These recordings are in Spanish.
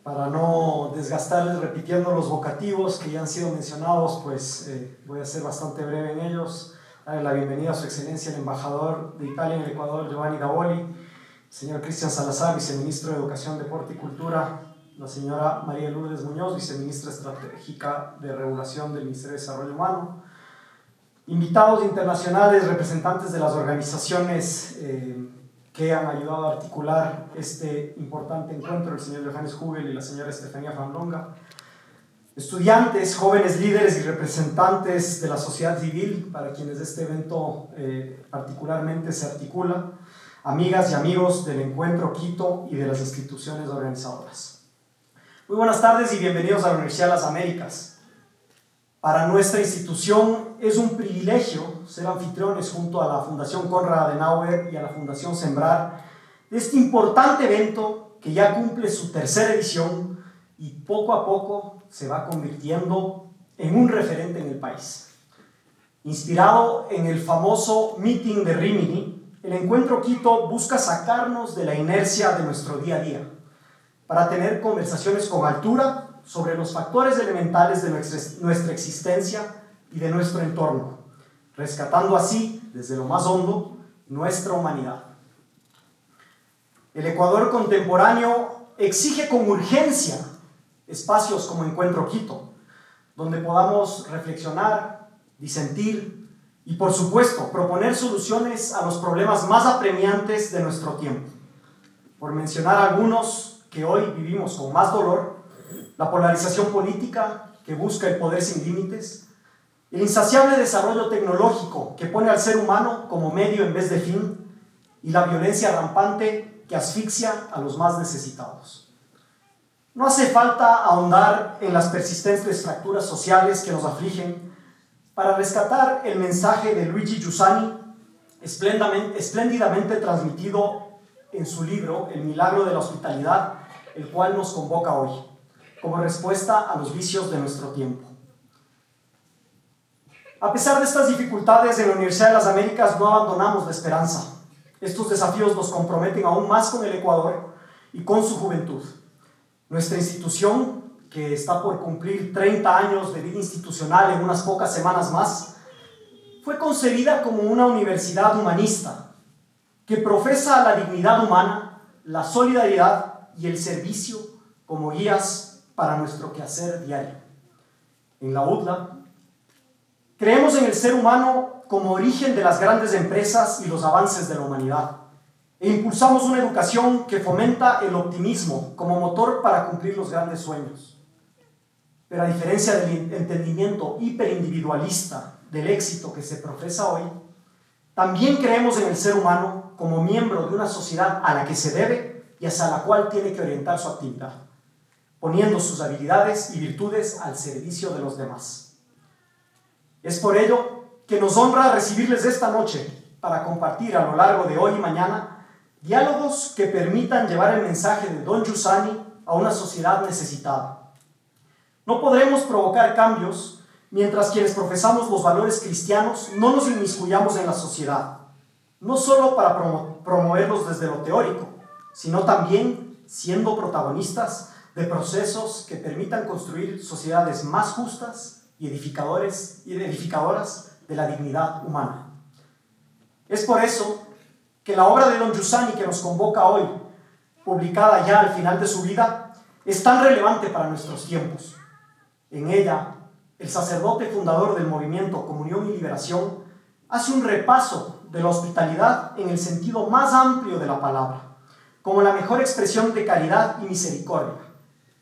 Para no desgastarles repitiendo los vocativos que ya han sido mencionados, pues voy a ser bastante breve en ellos. Darle la bienvenida a su excelencia el embajador de Italia en el Ecuador, Giovanni Davoli, el señor Cristian Salazar, viceministro de Educación, Deporte y Cultura, la señora María Lourdes Muñoz, viceministra estratégica de Regulación del Ministerio de Desarrollo Humano, invitados internacionales, representantes de las organizaciones que han ayudado a articular este importante encuentro, el señor Johannes Hugel y la señora Estefanía Van Longa, estudiantes, jóvenes líderes y representantes de la sociedad civil, para quienes este evento particularmente se articula, amigas y amigos del Encuentro Quito y de las instituciones organizadoras. Muy buenas tardes y bienvenidos a la Universidad de las Américas. Para nuestra institución es un privilegio ser anfitriones junto a la Fundación Konrad Adenauer y a la Fundación Sembrar de este importante evento que ya cumple su tercera edición y poco a poco se va convirtiendo en un referente en el país. Inspirado en el famoso meeting de Rimini, el Encuentro Quito busca sacarnos de la inercia de nuestro día a día para tener conversaciones con altura sobre los factores elementales de nuestra existencia y de nuestro entorno, rescatando así, desde lo más hondo, nuestra humanidad. El Ecuador contemporáneo exige con urgencia espacios como Encuentro Quito, donde podamos reflexionar, disentir y, por supuesto, proponer soluciones a los problemas más apremiantes de nuestro tiempo. Por mencionar algunos que hoy vivimos con más dolor: la polarización política que busca el poder sin límites, el insaciable desarrollo tecnológico que pone al ser humano como medio en vez de fin, y la violencia rampante que asfixia a los más necesitados. No hace falta ahondar en las persistentes fracturas sociales que nos afligen para rescatar el mensaje de Luigi Giussani, espléndidamente transmitido en su libro El milagro de la hospitalidad, el cual nos convoca hoy, como respuesta a los vicios de nuestro tiempo. A pesar de estas dificultades, en la Universidad de las Américas no abandonamos la esperanza. Estos desafíos nos comprometen aún más con el Ecuador y con su juventud. Nuestra institución, que está por cumplir 30 años de vida institucional en unas pocas semanas más, fue concebida como una universidad humanista que profesa la dignidad humana, la solidaridad y el servicio como guías para nuestro quehacer diario. En la UDLA, creemos en el ser humano como origen de las grandes empresas y los avances de la humanidad, e impulsamos una educación que fomenta el optimismo como motor para cumplir los grandes sueños. Pero a diferencia del entendimiento hiperindividualista del éxito que se profesa hoy, también creemos en el ser humano como miembro de una sociedad a la que se debe y hacia la cual tiene que orientar su actividad, poniendo sus habilidades y virtudes al servicio de los demás. Es por ello que nos honra recibirles esta noche para compartir a lo largo de hoy y mañana diálogos que permitan llevar el mensaje de Don Giussani a una sociedad necesitada. No podremos provocar cambios mientras quienes profesamos los valores cristianos no nos inmiscuyamos en la sociedad, no solo para promoverlos desde lo teórico, sino también siendo protagonistas de procesos que permitan construir sociedades más justas y edificadoras de la dignidad humana. Es por eso que la obra de Don Giussani que nos convoca hoy, publicada ya al final de su vida, es tan relevante para nuestros tiempos. En ella, el sacerdote fundador del movimiento Comunión y Liberación hace un repaso de la hospitalidad en el sentido más amplio de la palabra, como la mejor expresión de caridad y misericordia,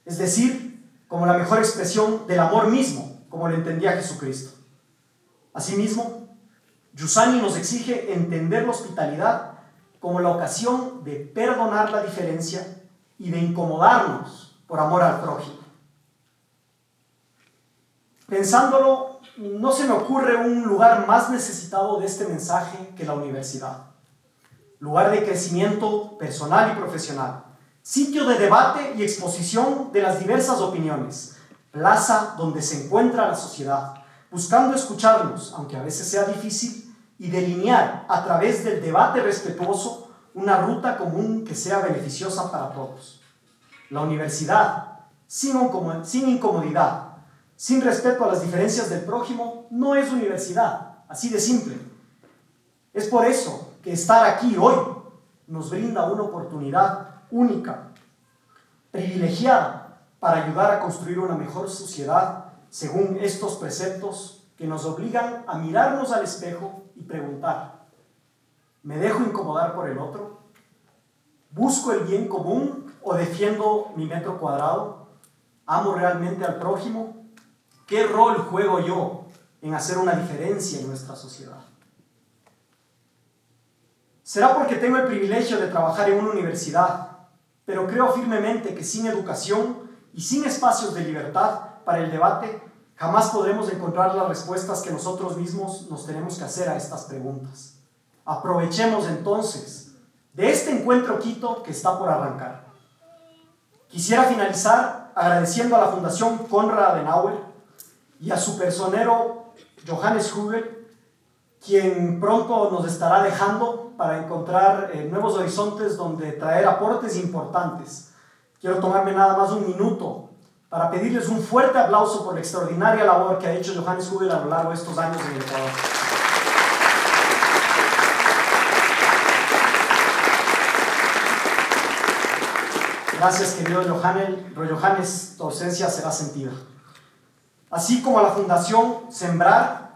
es decir, como la mejor expresión del amor mismo, como lo entendía Jesucristo. Asimismo, Giussani nos exige entender la hospitalidad como la ocasión de perdonar la diferencia y de incomodarnos por amor al prójimo. Pensándolo, no se me ocurre un lugar más necesitado de este mensaje que la universidad. Lugar de crecimiento personal y profesional, sitio de debate y exposición de las diversas opiniones, plaza donde se encuentra la sociedad, buscando escucharnos, aunque a veces sea difícil, y delinear a través del debate respetuoso una ruta común que sea beneficiosa para todos. La universidad, sin incomodidad, sin respeto a las diferencias del prójimo, no es universidad, así de simple. Es por eso que estar aquí hoy nos brinda una oportunidad única, privilegiada, para ayudar a construir una mejor sociedad según estos preceptos que nos obligan a mirarnos al espejo y preguntar: ¿me dejo incomodar por el otro? ¿Busco el bien común o defiendo mi metro cuadrado? ¿Amo realmente al prójimo? ¿Qué rol juego yo en hacer una diferencia en nuestra sociedad? Será porque tengo el privilegio de trabajar en una universidad, pero creo firmemente que sin educación y sin espacios de libertad para el debate, jamás podremos encontrar las respuestas que nosotros mismos nos tenemos que hacer a estas preguntas. Aprovechemos entonces de este encuentro Quito que está por arrancar. Quisiera finalizar agradeciendo a la Fundación Konrad Adenauer y a su personero Johannes Hugel, quien pronto nos estará dejando para encontrar nuevos horizontes donde traer aportes importantes. Quiero tomarme nada más un minuto para pedirles un fuerte aplauso por la extraordinaria labor que ha hecho Johannes Hugel a lo largo de estos años en el Ecuador. Gracias, querido Johannes, tu ausencia será sentida. Así como a la Fundación Sembrar,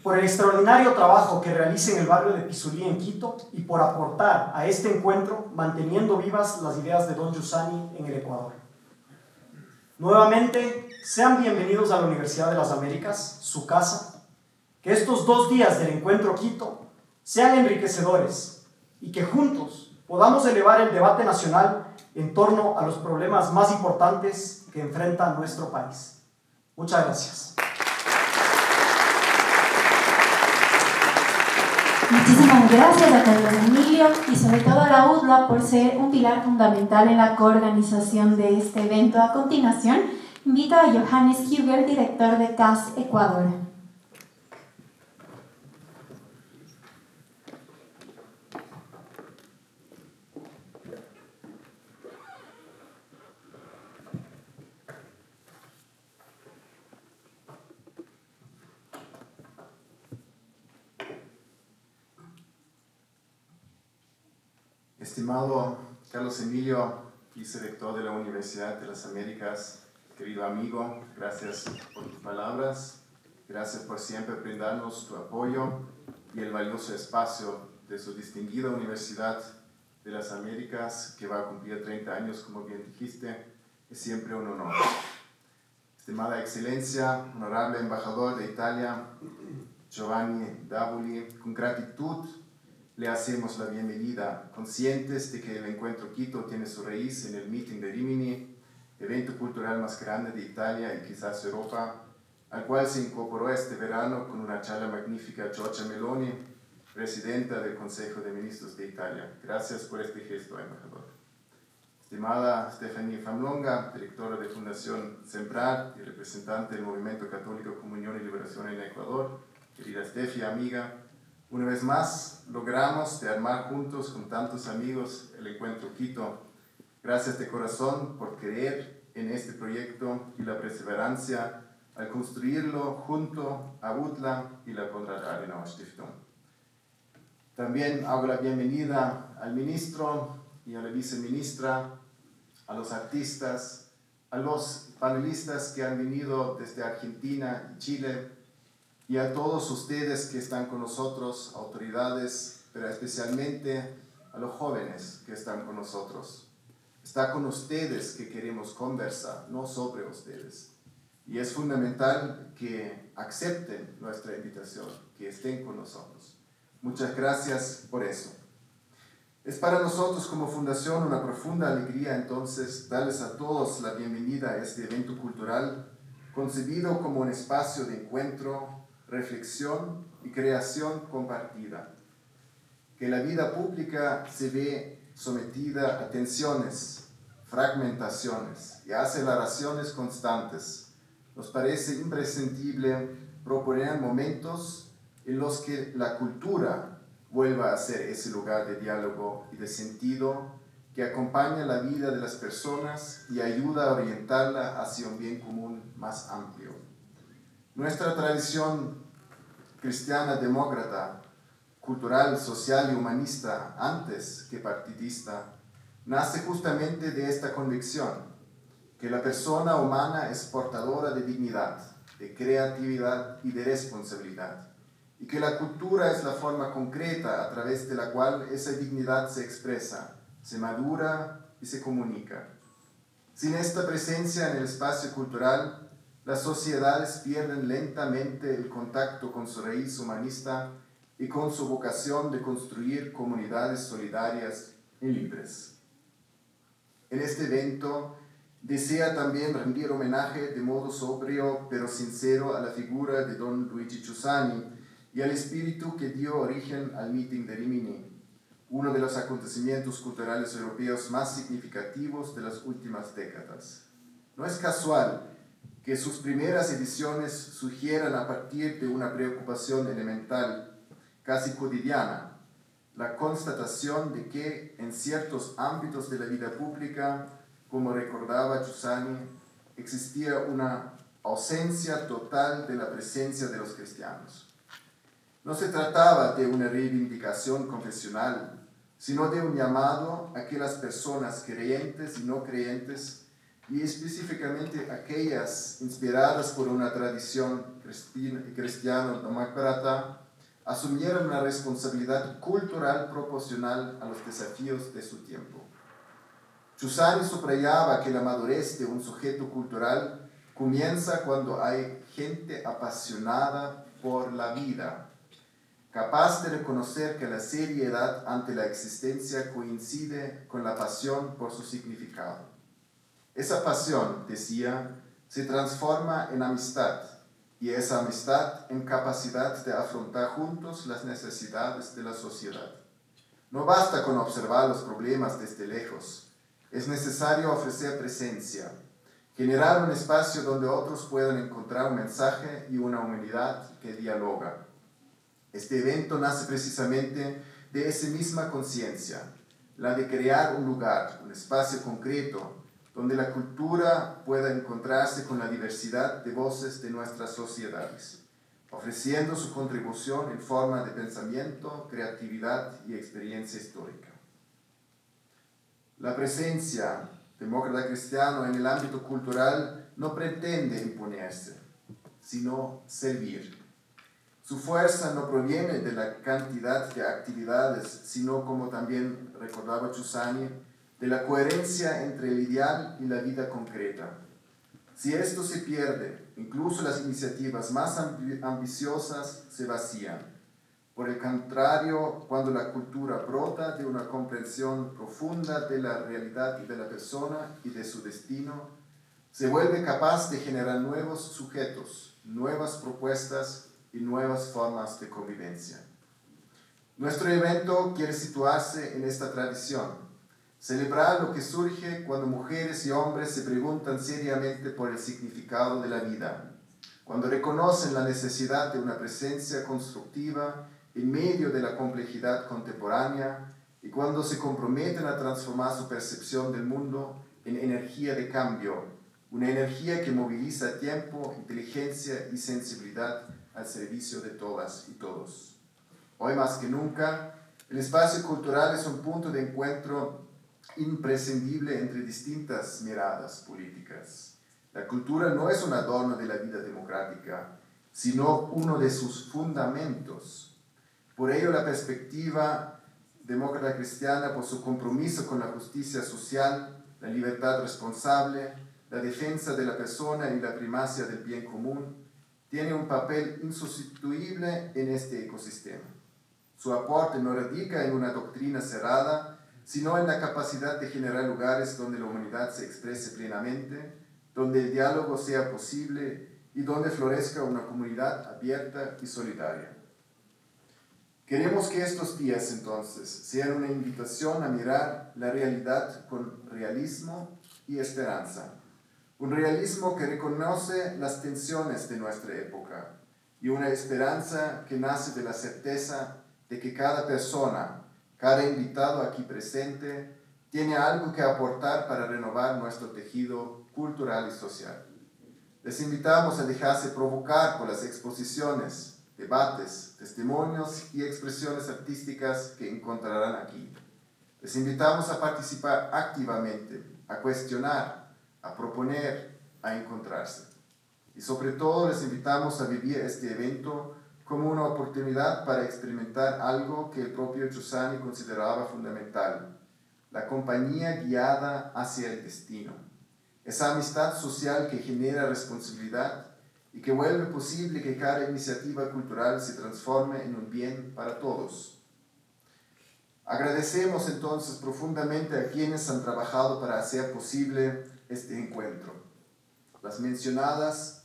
por el extraordinario trabajo que realiza en el barrio de Pisulí, en Quito, y por aportar a este encuentro manteniendo vivas las ideas de Don Giussani en el Ecuador. Nuevamente, sean bienvenidos a la Universidad de las Américas, su casa. Que estos 2 días del encuentro Quito sean enriquecedores y que juntos podamos elevar el debate nacional en torno a los problemas más importantes que enfrenta nuestro país. Muchas gracias. Muchísimas gracias a Carlos Emilio y sobre todo a la UDLA por ser un pilar fundamental en la coorganización de este evento. A continuación, invito a Johannes Hugel, director de CAS Ecuador. Estimado Carlos Emilio, vicerrector de la Universidad de las Américas, querido amigo, gracias por tus palabras, gracias por siempre brindarnos tu apoyo y el valioso espacio de su distinguida Universidad de las Américas, que va a cumplir 30 años, como bien dijiste, es siempre un honor. Estimada Excelencia, honorable embajador de Italia, Giovanni Davoli, con gratitud le hacemos la bienvenida, conscientes de que el Encuentro Quito tiene su raíz en el Meeting de Rimini, evento cultural más grande de Italia y quizás Europa, al cual se incorporó este verano con una charla magnífica Giorgia Meloni, presidenta del Consejo de Ministros de Italia. Gracias por este gesto, embajador. Estimada Stephanie Famlonga, directora de Fundación Sembrar y representante del Movimiento Católico Comunión y Liberación en Ecuador, querida Steffi, amiga, una vez más logramos de armar juntos con tantos amigos el Encuentro Quito. Gracias de corazón por creer en este proyecto y la perseverancia al construirlo junto a UDLA y la Konrad Adenauer Stiftung. También hago la bienvenida al ministro y a la viceministra, a los artistas, a los panelistas que han venido desde Argentina y Chile, y a todos ustedes que están con nosotros, autoridades, pero especialmente a los jóvenes que están con nosotros. Está con ustedes que queremos conversar, no sobre ustedes. Y es fundamental que acepten nuestra invitación, que estén con nosotros. Muchas gracias por eso. Es para nosotros como Fundación una profunda alegría entonces darles a todos la bienvenida a este evento cultural concebido como un espacio de encuentro, reflexión y creación compartida. Que la vida pública se ve sometida a tensiones, fragmentaciones y aceleraciones constantes. Nos parece imprescindible proponer momentos en los que la cultura vuelva a ser ese lugar de diálogo y de sentido que acompaña la vida de las personas y ayuda a orientarla hacia un bien común más amplio. Nuestra tradición cristiana demócrata, cultural, social y humanista, antes que partidista, nace justamente de esta convicción, que la persona humana es portadora de dignidad, de creatividad y de responsabilidad, y que la cultura es la forma concreta a través de la cual esa dignidad se expresa, se madura y se comunica. Sin esta presencia en el espacio cultural, las sociedades pierden lentamente el contacto con su raíz humanista y con su vocación de construir comunidades solidarias y libres. En este evento, desea también rendir homenaje de modo sobrio pero sincero a la figura de don Luigi Giussani y al espíritu que dio origen al Meeting de Rimini, uno de los acontecimientos culturales europeos más significativos de las últimas décadas. No es casual que sus primeras ediciones sugieran a partir de una preocupación elemental, casi cotidiana, la constatación de que en ciertos ámbitos de la vida pública, como recordaba Giussani, existía una ausencia total de la presencia de los cristianos. No se trataba de una reivindicación confesional, sino de un llamado a que las personas creyentes y no creyentes, y específicamente aquellas inspiradas por una tradición cristiano-demócrata, asumieran una responsabilidad cultural proporcional a los desafíos de su tiempo. Giussani subrayaba que la madurez de un sujeto cultural comienza cuando hay gente apasionada por la vida, capaz de reconocer que la seriedad ante la existencia coincide con la pasión por su significado. Esa pasión, decía, se transforma en amistad, y esa amistad en capacidad de afrontar juntos las necesidades de la sociedad. No basta con observar los problemas desde lejos. Es necesario ofrecer presencia, generar un espacio donde otros puedan encontrar un mensaje y una humanidad que dialoga. Este evento nace precisamente de esa misma conciencia, la de crear un lugar, un espacio concreto, donde la cultura pueda encontrarse con la diversidad de voces de nuestras sociedades, ofreciendo su contribución en forma de pensamiento, creatividad y experiencia histórica. La presencia demócrata cristiana en el ámbito cultural no pretende imponerse, sino servir. Su fuerza no proviene de la cantidad de actividades, sino, como también recordaba Giussani, de la coherencia entre el ideal y la vida concreta. Si esto se pierde, incluso las iniciativas más ambiciosas se vacían. Por el contrario, cuando la cultura brota de una comprensión profunda de la realidad y de la persona y de su destino, se vuelve capaz de generar nuevos sujetos, nuevas propuestas y nuevas formas de convivencia. Nuestro evento quiere situarse en esta tradición, celebrar lo que surge cuando mujeres y hombres se preguntan seriamente por el significado de la vida, cuando reconocen la necesidad de una presencia constructiva en medio de la complejidad contemporánea y cuando se comprometen a transformar su percepción del mundo en energía de cambio, una energía que moviliza tiempo, inteligencia y sensibilidad al servicio de todas y todos. Hoy más que nunca, el espacio cultural es un punto de encuentro imprescindible entre distintas miradas políticas. La cultura no es un adorno de la vida democrática, sino uno de sus fundamentos. Por ello, la perspectiva demócrata cristiana, por su compromiso con la justicia social, la libertad responsable, la defensa de la persona y la primacia del bien común, tiene un papel insustituible en este ecosistema. Su aporte no radica en una doctrina cerrada, sino en la capacidad de generar lugares donde la humanidad se exprese plenamente, donde el diálogo sea posible y donde florezca una comunidad abierta y solidaria. Queremos que estos días, entonces, sean una invitación a mirar la realidad con realismo y esperanza. Un realismo que reconoce las tensiones de nuestra época y una esperanza que nace de la certeza de que cada persona, cada invitado aquí presente, tiene algo que aportar para renovar nuestro tejido cultural y social. Les invitamos a dejarse provocar por las exposiciones, debates, testimonios y expresiones artísticas que encontrarán aquí. Les invitamos a participar activamente, a cuestionar, a proponer, a encontrarse. Y sobre todo les invitamos a vivir este evento como una oportunidad para experimentar algo que el propio Giussani consideraba fundamental: la compañía guiada hacia el destino. Esa amistad social que genera responsabilidad y que vuelve posible que cada iniciativa cultural se transforme en un bien para todos. Agradecemos entonces profundamente a quienes han trabajado para hacer posible este encuentro. Las mencionadas,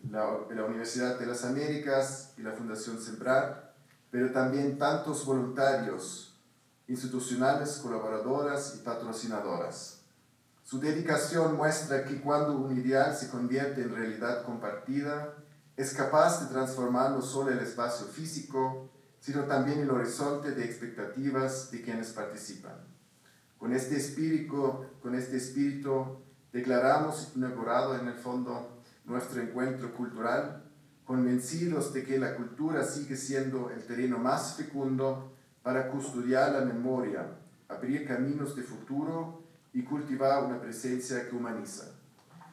la Universidad de las Américas y la Fundación Sembrar, pero también tantos voluntarios, institucionales, colaboradoras y patrocinadoras. Su dedicación muestra que cuando un ideal se convierte en realidad compartida, es capaz de transformar no solo el espacio físico, sino también el horizonte de expectativas de quienes participan. Con este espíritu declaramos inaugurado en el fondo nuestro encuentro cultural, convencidos de que la cultura sigue siendo el terreno más fecundo para custodiar la memoria, abrir caminos de futuro y cultivar una presencia que humaniza.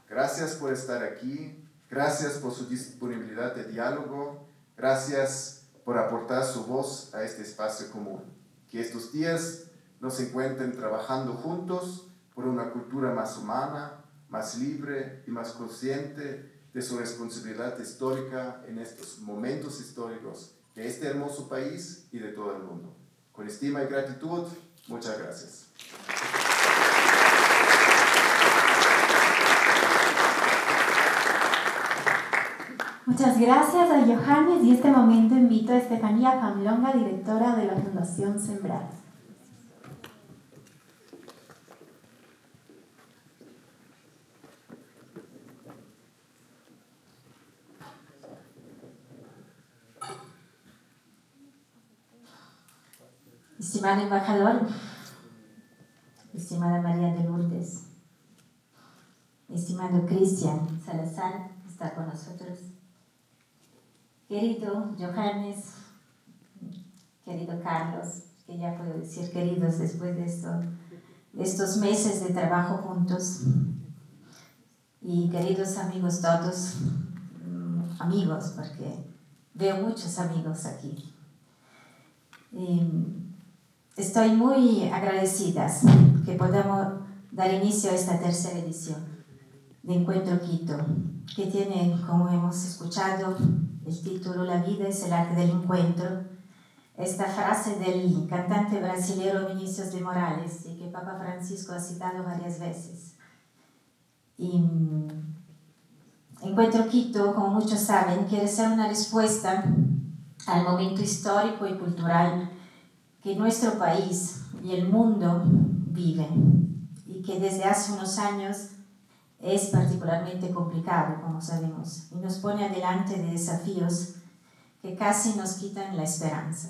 Gracias por estar aquí, gracias por su disponibilidad de diálogo, gracias por aportar su voz a este espacio común. Que estos días nos encuentren trabajando juntos por una cultura más humana, más libre y más consciente de su responsabilidad histórica en estos momentos históricos de este hermoso país y de todo el mundo. Con estima y gratitud, muchas gracias. Muchas gracias a Johannes, y en este momento invito a Estefanía Famlonga, directora de la Fundación Sembrar. Estimado embajador, estimada María de Lourdes, estimado Cristian Salazar, que está con nosotros, querido Johannes, querido Carlos, que ya puedo decir queridos después de estos meses de trabajo juntos, y queridos amigos todos, amigos, porque veo muchos amigos aquí. Estoy muy agradecida que podamos dar inicio a esta tercera edición de Encuentro Quito, que tiene, como hemos escuchado, el título "La vida es el arte del encuentro", esta frase del cantante brasilero Vinícius de Moraes y que Papa Francisco ha citado varias veces. Y Encuentro Quito, como muchos saben, quiere ser una respuesta al momento histórico y cultural que nuestro país y el mundo viven, y que desde hace unos años es particularmente complicado, como sabemos, y nos pone adelante de desafíos que casi nos quitan la esperanza.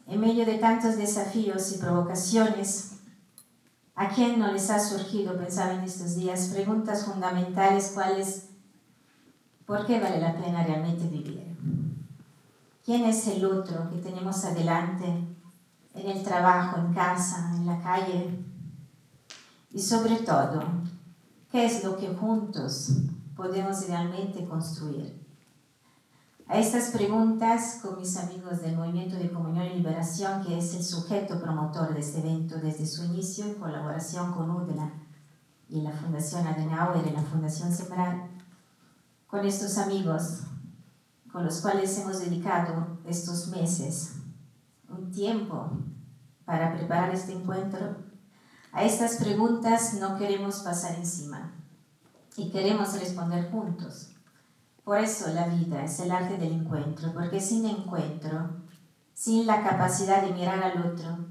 En medio de tantos desafíos y provocaciones, ¿a quién no les ha surgido, pensaba en estos días, preguntas fundamentales cuáles? ¿Por qué vale la pena realmente vivir? ¿Quién es el otro que tenemos adelante en el trabajo, en casa, en la calle? Y sobre todo, ¿qué es lo que juntos podemos realmente construir? A estas preguntas, con mis amigos del Movimiento de Comunión y Liberación, que es el sujeto promotor de este evento desde su inicio, en colaboración con UDLA y la Fundación Adenauer y la Fundación Sembrar, con estos amigos con los cuales hemos dedicado estos meses un tiempo para preparar este encuentro, a estas preguntas no queremos pasar encima y queremos responder juntos. Por eso la vida es el arte del encuentro, porque sin encuentro, sin la capacidad de mirar al otro,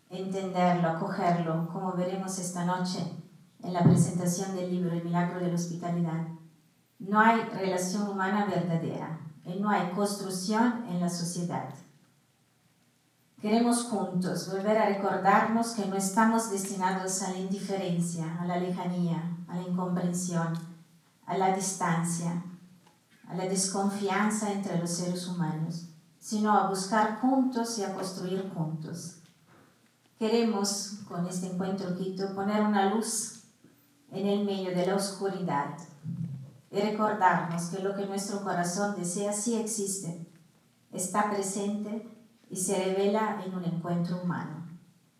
entenderlo, acogerlo, como veremos esta noche en la presentación del libro El milagro de la hospitalidad, no hay relación humana verdadera y no hay construcción en la sociedad. Queremos juntos volver a recordarnos que no estamos destinados a la indiferencia, a la lejanía, a la incomprensión, a la distancia, a la desconfianza entre los seres humanos, sino a buscar juntos y a construir juntos. Queremos, con este encuentro Quito, poner una luz en el medio de la oscuridad y recordarnos que lo que nuestro corazón desea sí existe, está presente y se revela en un encuentro humano.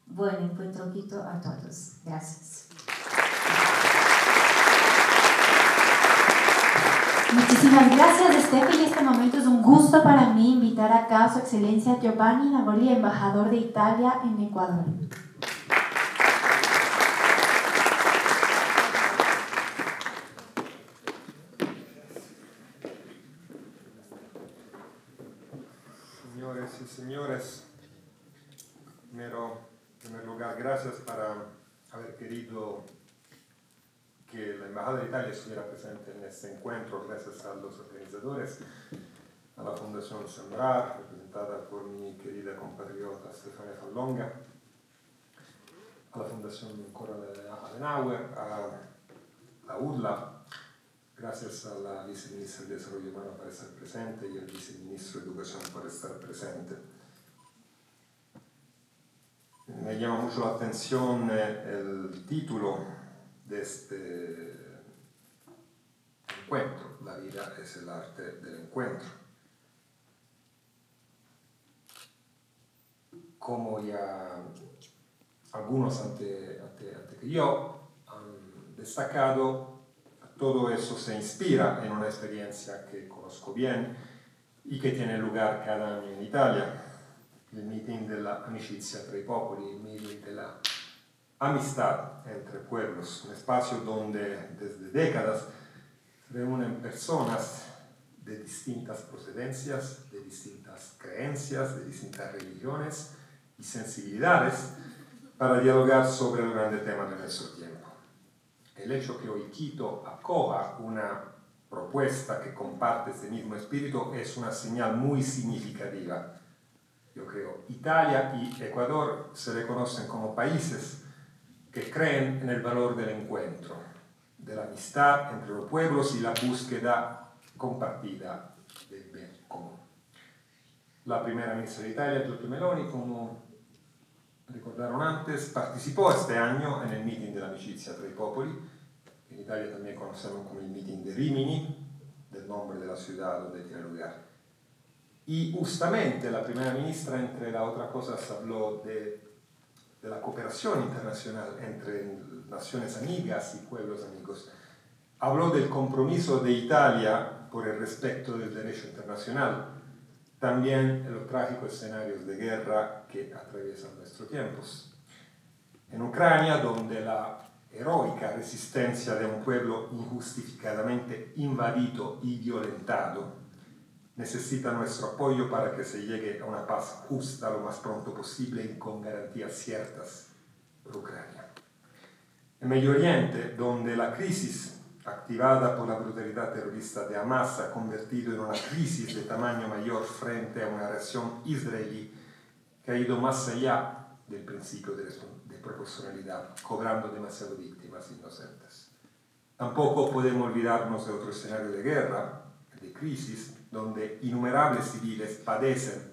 Buen encuentro Quito a todos. Gracias. Muchísimas gracias, Estefi. Y este momento es un gusto para mí invitar acá a su excelencia Giovanni Navoli, embajador de Italia en Ecuador. Señores y señores, primero, en primer lugar, gracias por haber querido que la Embajada de Italia estuviera presente en este encuentro, gracias a los organizadores, a la Fundación Sembrar, representada por mi querida compatriota Stefania Fallonga, a la Fundación Konrad Adenauer, a la UDLA, gracias a la viceministra de Desarrollo Humano por estar presente y al viceministro de Educación por estar presente. Me llama mucho la atención el título de este encuentro, La vida es el arte del encuentro. Como ya algunos ante que yo han destacado, todo eso se inspira en una experiencia que conozco bien y que tiene lugar cada año en Italia, el meeting de la amicizia tra i popoli, el meeting de la amistad entre pueblos, un espacio donde desde décadas se reúnen personas de distintas procedencias, de distintas creencias, de distintas religiones y sensibilidades para dialogar sobre el grande tema de nuestro tiempo. El hecho que hoy Quito acoja una propuesta que comparte este mismo espíritu es una señal muy significativa. Yo creo, Italia y Ecuador se reconocen como países que creen en el valor del encuentro, de la amistad entre los pueblos y la búsqueda compartida del bien común. La primera ministra de Italia, Giorgia Meloni, como recordaron antes, participó este año en el meeting de la amicizia tra i popoli, que en Italia también conocemos como el meeting de Rimini, del nombre de la ciudad donde tiene lugar. Y justamente la primera ministra, entre las otras cosas, habló de la cooperación internacional entre naciones amigas y pueblos amigos. Habló del compromiso de Italia por el respeto del derecho internacional, también en los trágicos escenarios de guerra que atraviesan nuestros tiempos. En Ucrania, donde la heroica resistencia de un pueblo injustificadamente invadido y violentado necesita nuestro apoyo para que se llegue a una paz justa lo más pronto posible y con garantías ciertas por Ucrania. En Medio Oriente, donde la crisis activada por la brutalidad terrorista de Hamas ha convertido en una crisis de tamaño mayor frente a una reacción israelí que ha ido más allá del principio de proporcionalidad, cobrando demasiadas víctimas inocentes. Tampoco podemos olvidarnos de otro escenario de guerra, de crisis, donde innumerables civiles padecen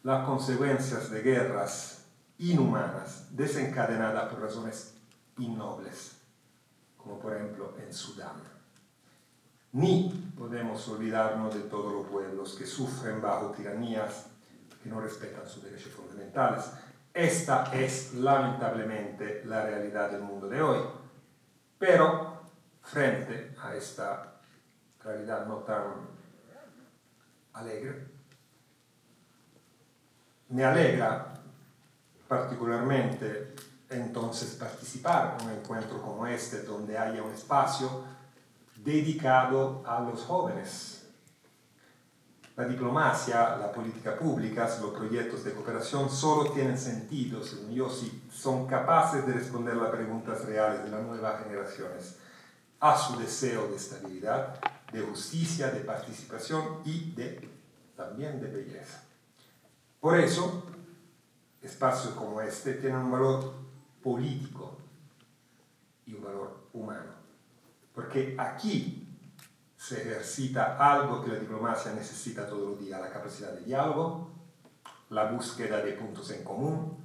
las consecuencias de guerras inhumanas desencadenadas por razones innobles, como por ejemplo en Sudán. Ni podemos olvidarnos de todos los pueblos que sufren bajo tiranías que no respetan sus derechos fundamentales. Esta es lamentablemente la realidad del mundo de hoy. Pero frente a esta realidad no tan alegre, me alegra particularmente entonces participar en un encuentro como este, donde haya un espacio dedicado a los jóvenes. La diplomacia, la política pública, los proyectos de cooperación solo tienen sentido, según yo, si son capaces de responder a las preguntas reales de las nuevas generaciones, a su deseo de estabilidad, de justicia, de participación y también de belleza. Por eso, espacios como este tienen un valor político y un valor humano, porque aquí se ejercita algo que la diplomacia necesita todos los días: la capacidad de diálogo, la búsqueda de puntos en común,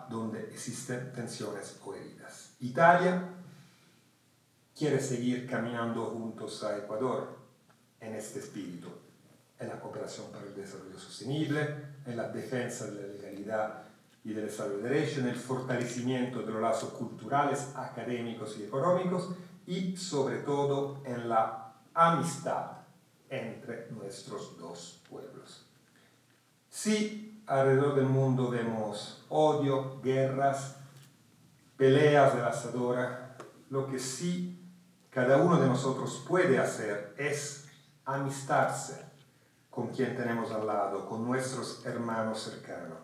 donde existen tensiones o heridas. Italia quiere seguir caminando juntos a Ecuador en este espíritu, en la cooperación para el desarrollo sostenible, en la defensa de la legalidad y del Estado de Derecho, en el fortalecimiento de los lazos culturales, académicos y económicos, y sobre todo en la amistad entre nuestros dos pueblos. Si alrededor del mundo vemos odio, guerras, peleas devastadoras, lo que sí cada uno de nosotros puede hacer es amistarse con quien tenemos al lado, con nuestros hermanos cercanos.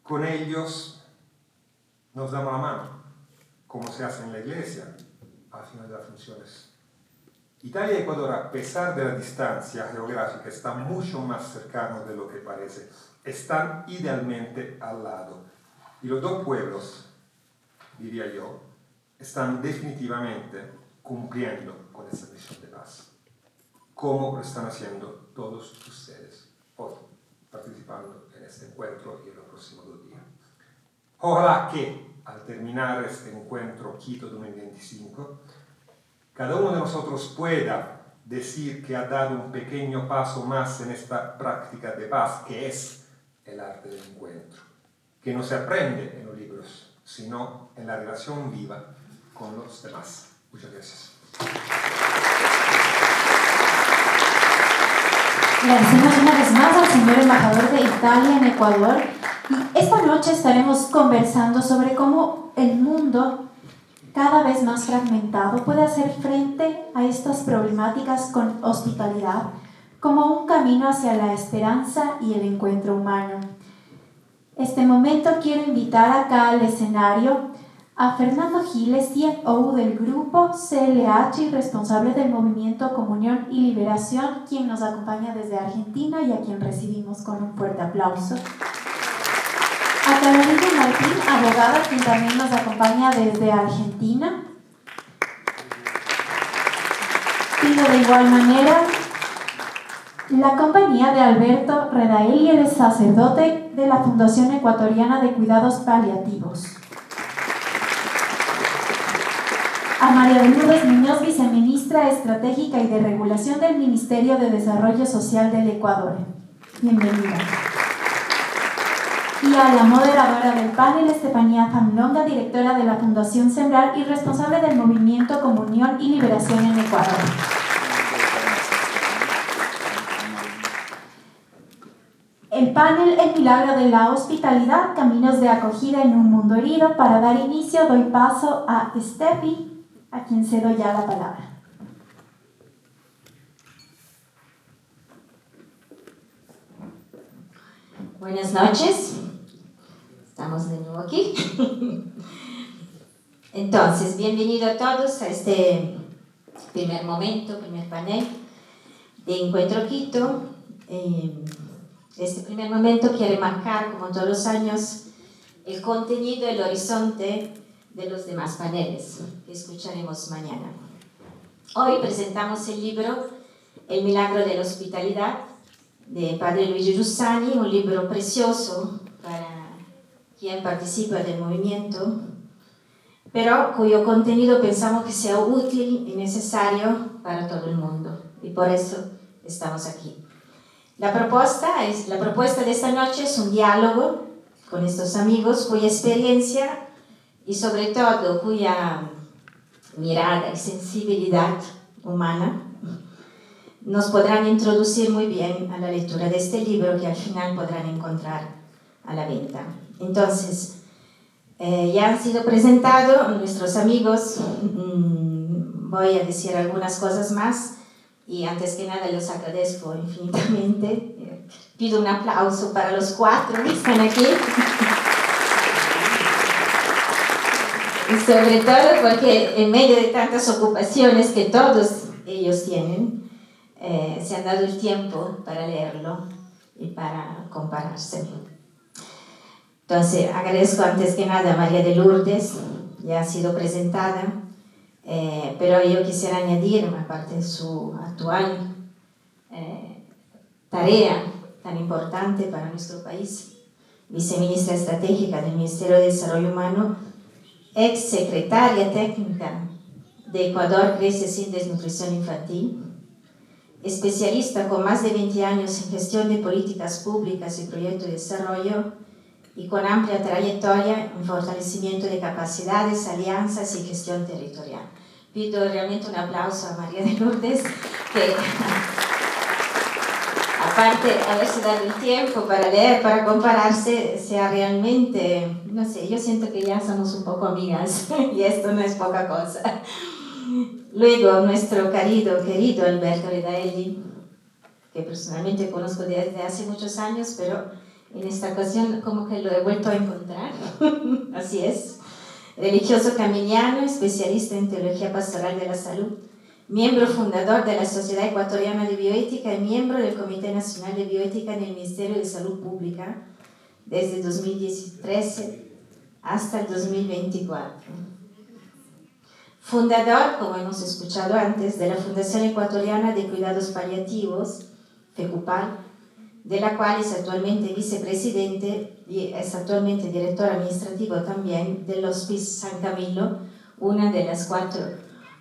Con ellos nos damos la mano, como se hace en la iglesia al final de las funciones. Italia y Ecuador, a pesar de la distancia geográfica, están mucho más cercanos de lo que parece. Están idealmente al lado. Y los dos pueblos, diría yo, están definitivamente cumpliendo con esa misión de paz, como lo están haciendo todos ustedes hoy, participando en este encuentro y en los próximos 2 días. Ojalá que al terminar este encuentro Quito 2025, cada uno de nosotros pueda decir que ha dado un pequeño paso más en esta práctica de paz, que es el arte del encuentro, que no se aprende en los libros, sino en la relación viva con los demás. Muchas gracias. Agradecemos una vez más al señor embajador de Italia en Ecuador. Y esta noche estaremos conversando sobre cómo el mundo, cada vez más fragmentado, puede hacer frente a estas problemáticas con hospitalidad, como un camino hacia la esperanza y el encuentro humano. Este momento quiero invitar acá al escenario a Fernando Giles, CFO del grupo CLH y responsable del movimiento Comunión y Liberación, quien nos acompaña desde Argentina y a quien recibimos con un fuerte aplauso. A Carolina Martín, abogada, quien también nos acompaña desde Argentina. Pido de igual manera la compañía de Alberto Redaelli, el sacerdote de la Fundación Ecuatoriana de Cuidados Paliativos. A María de Lourdes Muñoz, viceministra estratégica y de regulación del Ministerio de Desarrollo Social del Ecuador. Bienvenida. Y a la moderadora del panel, Estefanía Zamlonga, directora de la Fundación Sembrar y responsable del movimiento Comunión y Liberación en Ecuador. El panel El Milagro de la Hospitalidad, Caminos de Acogida en un Mundo Herido. Para dar inicio doy paso a Steffi, a quien cedo ya la palabra. Buenas noches, estamos de nuevo aquí. Entonces, bienvenidos a todos a este primer panel de Encuentro Quito. Este primer momento quiere marcar, como todos los años, el contenido y el horizonte de los demás paneles que escucharemos mañana. Hoy presentamos el libro El Milagro de la Hospitalidad, de Padre Luigi Giussani, un libro precioso para quien participa del movimiento, pero cuyo contenido pensamos que sea útil y necesario para todo el mundo, y por eso estamos aquí. La propuesta de esta noche es un diálogo con estos amigos cuya experiencia y sobre todo cuya mirada y sensibilidad humana nos podrán introducir muy bien a la lectura de este libro que al final podrán encontrar a la venta. Entonces, ya han sido presentados nuestros amigos, voy a decir algunas cosas más y antes que nada los agradezco infinitamente. Pido un aplauso para los 4 que están aquí. Y sobre todo porque en medio de tantas ocupaciones que todos ellos tienen, se han dado el tiempo para leerlo y para compararse. Entonces, agradezco antes que nada a María de Lourdes, ya ha sido presentada, pero yo quisiera añadir, aparte de su actual tarea tan importante para nuestro país, viceministra estratégica del Ministerio de Desarrollo Humano, ex secretaria técnica de Ecuador Crece Sin Desnutrición Infantil, especialista con más de 20 años en gestión de políticas públicas y proyectos de desarrollo y con amplia trayectoria en fortalecimiento de capacidades, alianzas y gestión territorial. Pido realmente un aplauso a María de Lourdes, que aparte de haberse dado el tiempo para leer, para compararse, sea realmente, no sé, yo siento que ya somos un poco amigas y esto no es poca cosa. Luego, nuestro querido Alberto Redaelli, que personalmente conozco desde hace muchos años, pero en esta ocasión como que lo he vuelto a encontrar. Así es. Religioso caminiano, especialista en teología pastoral de la salud, miembro fundador de la Sociedad Ecuatoriana de Bioética y miembro del Comité Nacional de Bioética en el Ministerio de Salud Pública desde 2013 hasta el 2024. Fundador, como hemos escuchado antes, de la Fundación Ecuatoriana de Cuidados Paliativos, FECUPAL, de la cual es actualmente vicepresidente y es actualmente director administrativo también del Hospice San Camilo, una de las 4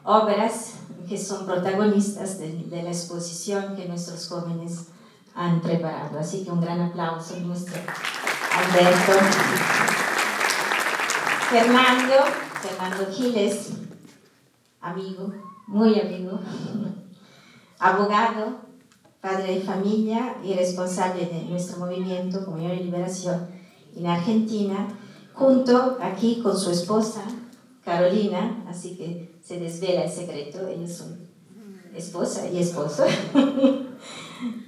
obras que son protagonistas de la exposición que nuestros jóvenes han preparado. Así que un gran aplauso a nuestro Alberto. Fernando Giles, amigo, muy amigo, abogado, padre de familia y responsable de nuestro movimiento Comunidad de Liberación en Argentina, junto aquí con su esposa Carolina, así que se desvela el secreto, ellos son esposa y esposo.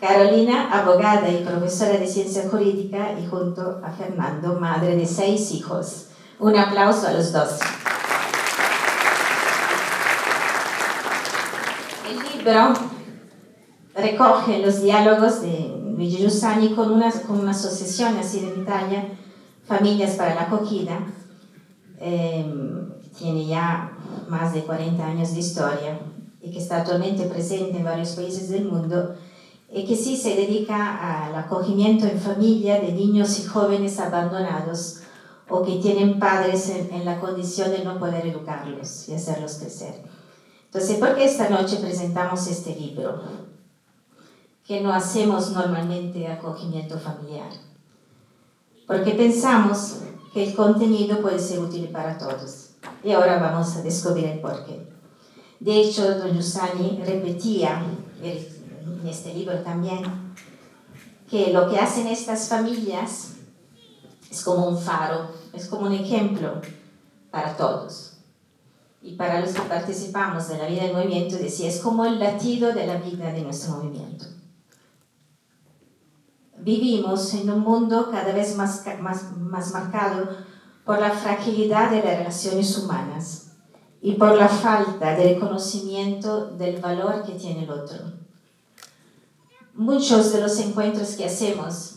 Carolina, abogada y profesora de ciencia jurídica, y junto a Fernando, madre de 6 hijos. Un aplauso a los dos. El libro recoge los diálogos de Luigi Giussani con una asociación así de Italia, Familias para la Acogida. Tiene ya más de 40 años de historia y que está actualmente presente en varios países del mundo, y que sí se dedica al acogimiento en familia de niños y jóvenes abandonados o que tienen padres en la condición de no poder educarlos y hacerlos crecer. Entonces, ¿por qué esta noche presentamos este libro? Que no hacemos normalmente acogimiento familiar. Porque pensamos que el contenido puede ser útil para todos. Y ahora vamos a descubrir el porqué. De hecho, don Giussani repetía en este libro también que lo que hacen estas familias es como un faro, es como un ejemplo para todos. Y para los que participamos de la vida del movimiento, decía, es como el latido de la vida de nuestro movimiento. Vivimos en un mundo cada vez más marcado por la fragilidad de las relaciones humanas y por la falta de reconocimiento del valor que tiene el otro. Muchos de los encuentros que hacemos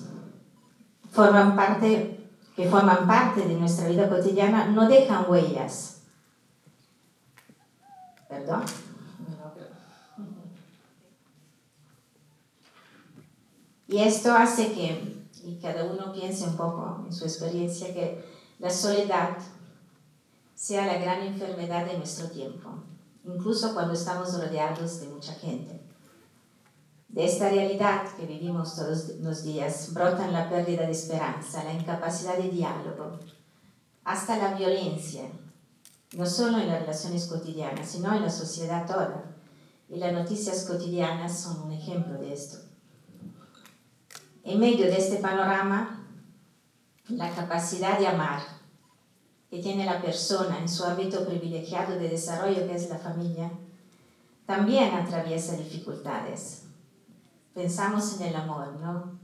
forman parte de nuestra vida cotidiana, no dejan huellas. ¿Perdón? Y esto hace que, y cada uno piense un poco en su experiencia, que la soledad sea la gran enfermedad de nuestro tiempo, incluso cuando estamos rodeados de mucha gente. De esta realidad que vivimos todos los días brotan la pérdida de esperanza, la incapacidad de diálogo, hasta la violencia, no solo en las relaciones cotidianas, sino en la sociedad toda. Y las noticias cotidianas son un ejemplo de esto. En medio de este panorama, la capacidad de amar que tiene la persona en su ámbito privilegiado de desarrollo, que es la familia, también atraviesa dificultades. Pensamos en el amor, ¿no?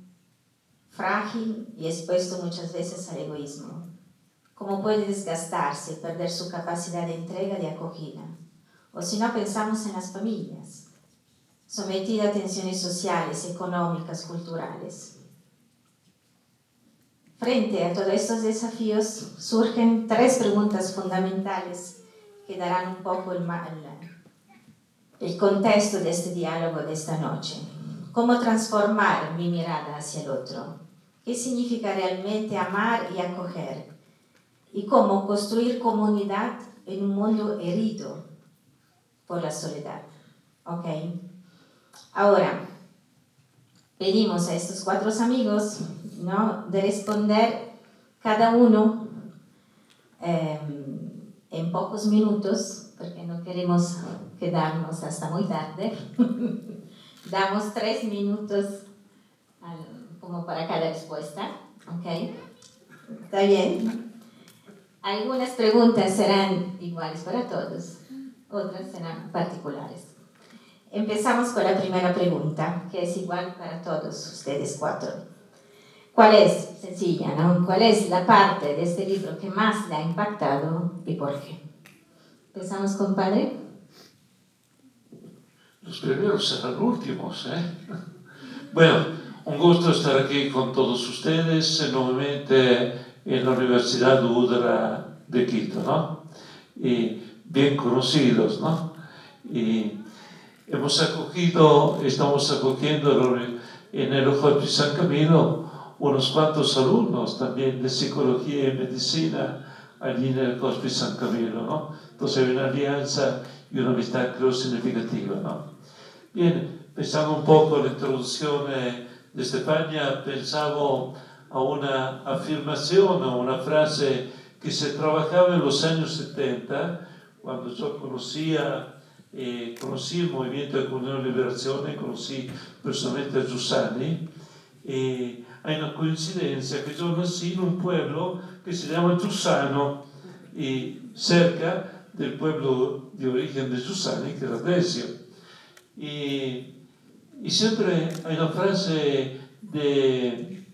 Frágil y expuesto muchas veces al egoísmo. Cómo puede desgastarse, perder su capacidad de entrega, de acogida. O si no, pensamos en las familias, sometidas a tensiones sociales, económicas, culturales. frente a todos estos desafíos surgen 3 preguntas fundamentales que darán un poco el contexto de este diálogo de esta noche. ¿Cómo transformar mi mirada hacia el otro? ¿Qué significa realmente amar y acoger? ¿Y cómo construir comunidad en un mundo herido por la soledad? ¿Ok? Ahora, pedimos a estos 4 amigos, ¿no?, de responder cada uno en pocos minutos, porque no queremos quedarnos hasta muy tarde. Damos 3 minutos como para cada respuesta, ¿ok? ¿Está bien? Algunas preguntas serán iguales para todos, otras serán particulares. Empezamos con la primera pregunta, que es igual para todos ustedes 4. ¿Cuál es, sencilla, ¿no? ¿Cuál es la parte de este libro que más le ha impactado y por qué? Empezamos con Padre. Los primeros serán los últimos, ¿eh? Bueno, un gusto estar aquí con todos ustedes nuevamente en la Universidad UDRA de Quito, ¿no? Y bien conocidos, ¿no? Y estamos acogiendo en el Hospital San Camilo unos cuantos alumnos también de psicología y medicina allí en el Hospital San Camilo, ¿no? Entonces hay una alianza y una amistad, creo, significativa, ¿no? Bien, pensando un poco en la introducción de Stefania, pensaba a una afirmación, a una frase que se trabajaba en los años 70, cuando yo conocí el movimiento de Comunión y Liberación y conocí personalmente a Giussani. Hay una coincidencia que yo nací en un pueblo que se llama Giussano, cerca del pueblo de origen de Giussani, que era Desio. Y siempre hay una frase de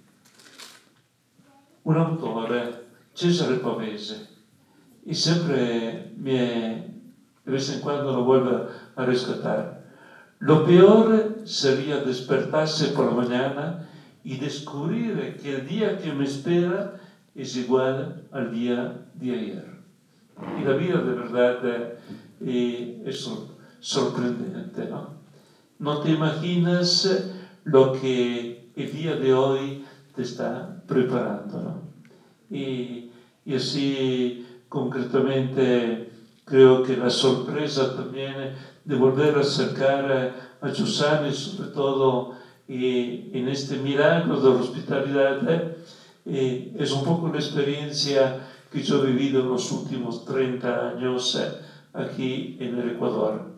un autore, Cesare Pavese, y siempre de vez en cuando lo vuelvo a rescatar. Lo peor sería despertarse por la mañana y descubrir que el día que me espera es igual al día de ayer. Y la vida de verdad es sorprendente, ¿no? No te imaginas lo que el día de hoy te está preparando, ¿no? Y así concretamente creo que la sorpresa también de volver a acercar a Giussani, sobre todo en este milagro de la hospitalidad, es un poco la experiencia que yo he vivido en los últimos 30 años aquí en el Ecuador.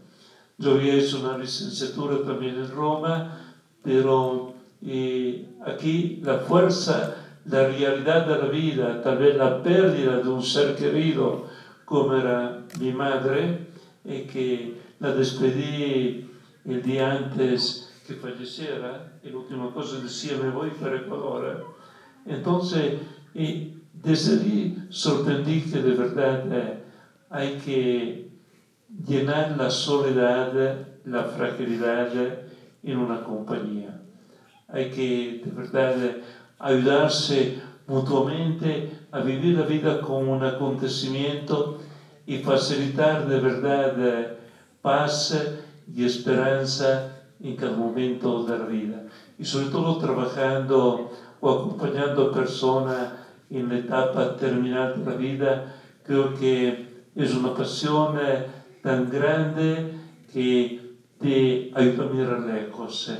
Yo había hecho una licenciatura también en Roma, pero aquí la fuerza, la realidad de la vida, tal vez la pérdida de un ser querido, como era mi madre, que la despedí el día antes que falleciera, y la última cosa decía, me voy para Ecuador. Entonces, desde allí sorprendí que de verdad hay que llenar la soledad, la fragilidad en una compañía. Hay que de verdad ayudarse mutuamente a vivir la vida como un acontecimiento y facilitar de verdad paz y esperanza en cada momento de la vida. Y sobre todo trabajando o acompañando a personas en la etapa terminal de la vida, creo que es una pasión tan grande que te ayuda a mirar lejos.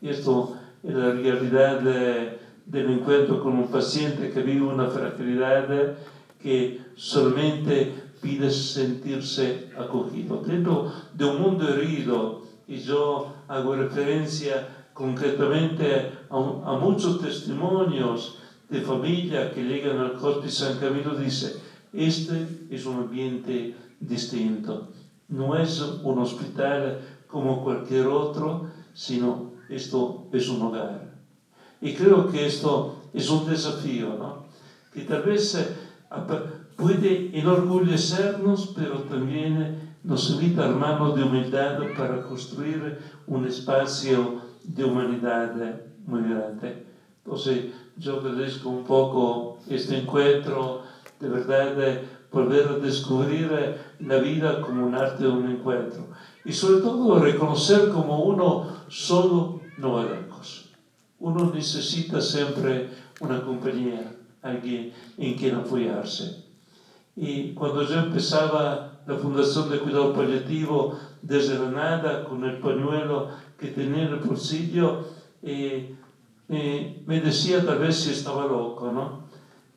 Y esto es la realidad del encuentro con un paciente que vive una fragilidad que solamente pide sentirse acogido. Dentro de un mundo herido, y yo hago referencia concretamente a muchos testimonios de familia que llegan al Hospital San Camilo, dice, este es un ambiente distinto. No es un hospital como cualquier otro, sino esto es un hogar. Y creo que esto es un desafío, ¿no? Que tal vez puede enorgullecernos, pero también nos invita a armarnos de humildad para construir un espacio de humanidad muy grande. Entonces, yo agradezco un poco este encuentro, de verdad, volver a descubrir la vida como un arte de un encuentro. Y sobre todo reconocer como uno solo no es lejos. Uno necesita siempre una compañía, alguien en quien apoyarse. Y cuando yo empezaba la Fundación de Cuidado Paliativo desde la nada, con el pañuelo que tenía en el bolsillo, me decía tal vez si estaba loco, ¿no?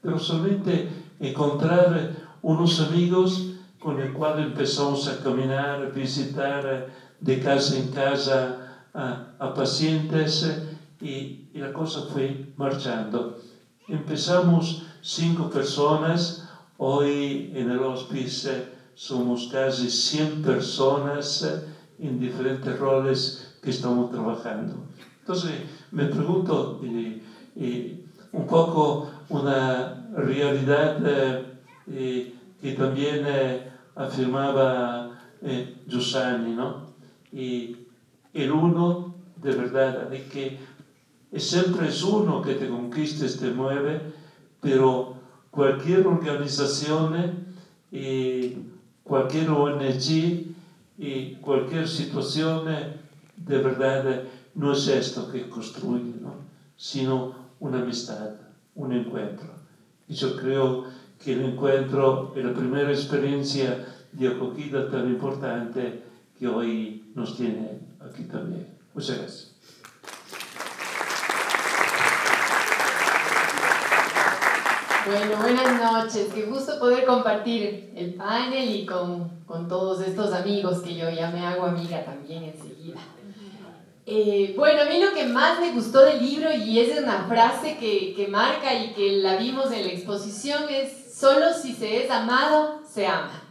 Pero solamente encontrar unos amigos con los cuales empezamos a caminar, a visitar de casa en casa a pacientes y la cosa fue marchando. Empezamos 5 personas, hoy en el hospice somos casi 100 personas en diferentes roles que estamos trabajando. Entonces me pregunto un poco una realidad que también afirmaba Giussani, ¿no? Y el uno, de verdad, de que siempre es uno que te conquista y te mueve, pero cualquier organización, cualquier ONG y cualquier situación, de verdad, no es esto que construye, ¿no? Sino una amistad, un encuentro. Y yo creo que el encuentro es la primera experiencia de acogida tan importante que hoy nos tiene aquí también. Muchas gracias. Bueno, buenas noches. Qué gusto poder compartir el panel y con todos estos amigos que yo ya me hago amiga también enseguida. Bueno, a mí lo que más me gustó del libro, y es una frase que marca y que la vimos en la exposición, es: solo si se es amado, se ama.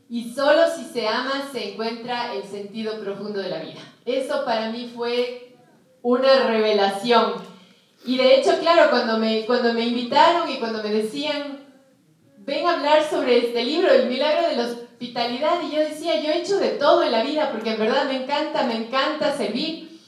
Y solo si se ama, se encuentra el sentido profundo de la vida. Eso para mí fue una revelación. Y de hecho, claro, cuando me invitaron y cuando me decían, ven a hablar sobre este libro, El milagro de la hospitalidad, y yo decía, yo he hecho de todo en la vida, porque en verdad me encanta servir,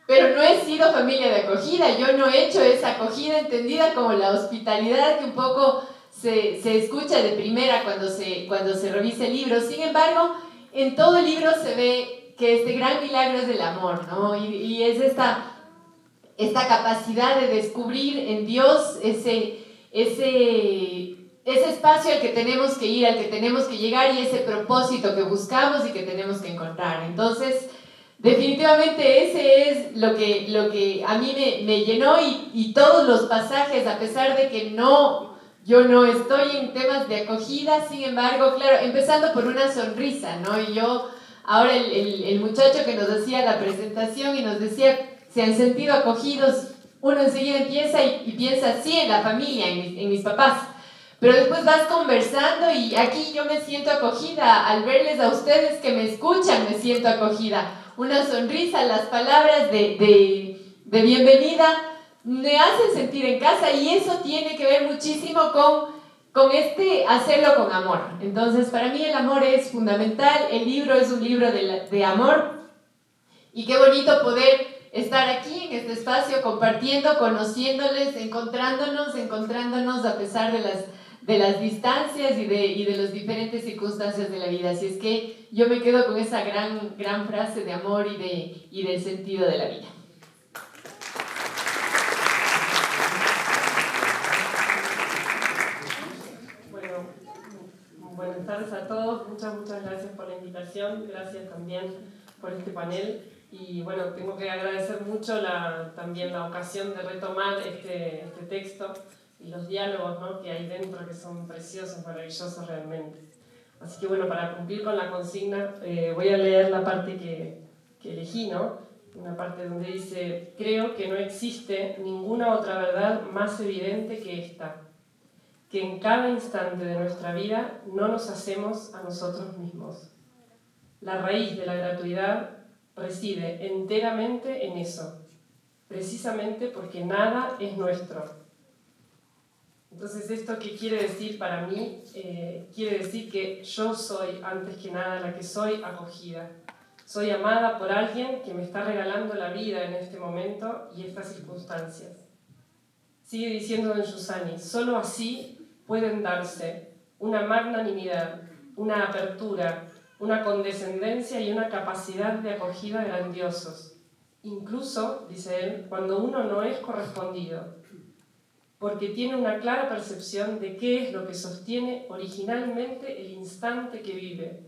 pero no he sido familia de acogida, yo no he hecho esa acogida entendida como la hospitalidad que un poco se escucha de primera cuando se revisa el libro. Sin embargo, en todo el libro se ve que este gran milagro es del amor, ¿no? Y es esta capacidad de descubrir en Dios ese espacio al que tenemos que ir, al que tenemos que llegar, y ese propósito que buscamos y que tenemos que encontrar. Entonces, definitivamente ese es lo que a mí me llenó, y todos los pasajes, a pesar de que yo no estoy en temas de acogida, sin embargo, claro, empezando por una sonrisa, ¿no? Y yo, ahora el muchacho que nos hacía la presentación y nos decía, se han sentido acogidos, uno enseguida empieza y piensa, sí, en la familia, en mis papás. Pero después vas conversando y aquí yo me siento acogida, al verles a ustedes que me escuchan me siento acogida. Una sonrisa, las palabras de bienvenida me hacen sentir en casa, y eso tiene que ver muchísimo con hacerlo con amor. Entonces, para mí el amor es fundamental, el libro es un libro de amor, y qué bonito poder estar aquí en este espacio compartiendo, conociéndoles, encontrándonos a pesar de las distancias y de las diferentes circunstancias de la vida. Así es que yo me quedo con esa gran frase de amor y del sentido de la vida. Bueno, buenas tardes a todos. Muchas gracias por la invitación. Gracias también por este panel. Y bueno, tengo que agradecer mucho también la ocasión de retomar este texto y los diálogos, ¿no?, que hay dentro, que son preciosos, maravillosos realmente. Así que bueno, para cumplir con la consigna, voy a leer la parte que elegí, ¿no? Una parte donde dice: creo que no existe ninguna otra verdad más evidente que esta, que en cada instante de nuestra vida no nos hacemos a nosotros mismos. La raíz de la gratuidad reside enteramente en eso, precisamente porque nada es nuestro. Entonces, ¿esto qué quiere decir para mí? Quiere decir que yo soy, antes que nada, la que soy acogida. Soy amada por alguien que me está regalando la vida en este momento y estas circunstancias. Sigue diciendo don Giussani, solo así pueden darse una magnanimidad, una apertura, una condescendencia y una capacidad de acogida grandiosos. Incluso, dice él, cuando uno no es correspondido, porque tiene una clara percepción de qué es lo que sostiene originalmente el instante que vive.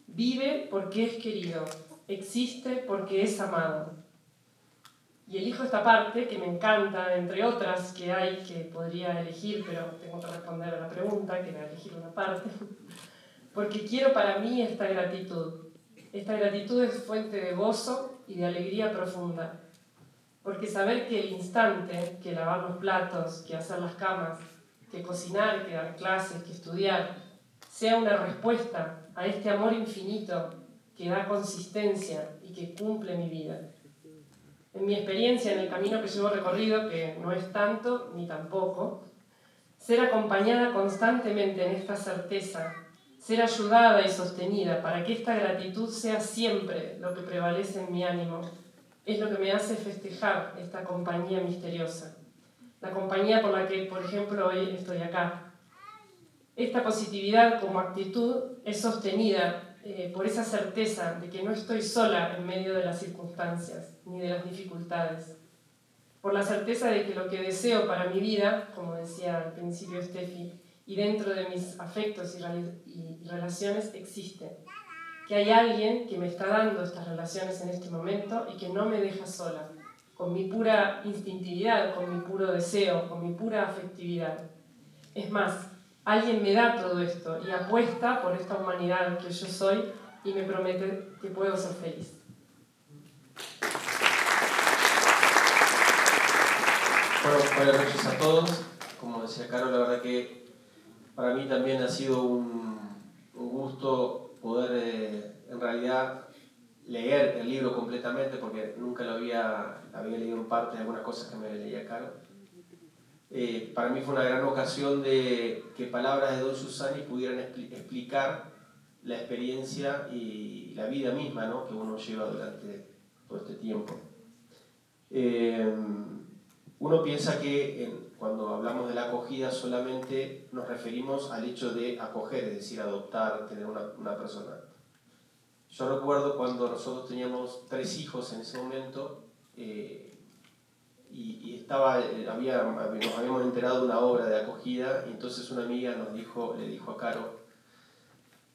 Vive porque es querido, existe porque es amado. Y elijo esta parte que me encanta, entre otras que hay que podría elegir, pero tengo que responder a la pregunta, que era elegir una parte, porque quiero para mí esta gratitud. Esta gratitud es fuente de gozo y de alegría profunda. Porque saber que el instante, que lavar los platos, que hacer las camas, que cocinar, que dar clases, que estudiar, sea una respuesta a este amor infinito que da consistencia y que cumple mi vida. En mi experiencia, en el camino que llevo recorrido, que no es tanto ni tampoco, ser acompañada constantemente en esta certeza, ser ayudada y sostenida para que esta gratitud sea siempre lo que prevalece en mi ánimo, es lo que me hace festejar esta compañía misteriosa. La compañía por la que, por ejemplo, hoy estoy acá. Esta positividad como actitud es sostenida por esa certeza de que no estoy sola en medio de las circunstancias ni de las dificultades. Por la certeza de que lo que deseo para mi vida, como decía al principio Steffi, y dentro de mis afectos y relaciones existe. Que hay alguien que me está dando estas relaciones en este momento y que no me deja sola, con mi pura instintividad, con mi puro deseo, con mi pura afectividad. Es más, alguien me da todo esto y apuesta por esta humanidad que yo soy y me promete que puedo ser feliz. Bueno, buenas noches a todos. Como decía Caro, la verdad que para mí también ha sido un gusto poder en realidad leer el libro completamente, porque nunca lo había leído en parte, algunas cosas que me leía Caro. Para mí fue una gran ocasión de que palabras de don Giussani pudieran explicar la experiencia y la vida misma, ¿no?, que uno lleva durante todo este tiempo. Uno piensa que cuando hablamos de la acogida solamente nos referimos al hecho de acoger, es decir, adoptar, tener una persona. Yo recuerdo cuando nosotros teníamos 3 hijos en ese momento y nos habíamos enterado de una obra de acogida, y entonces una amiga le dijo a Caro,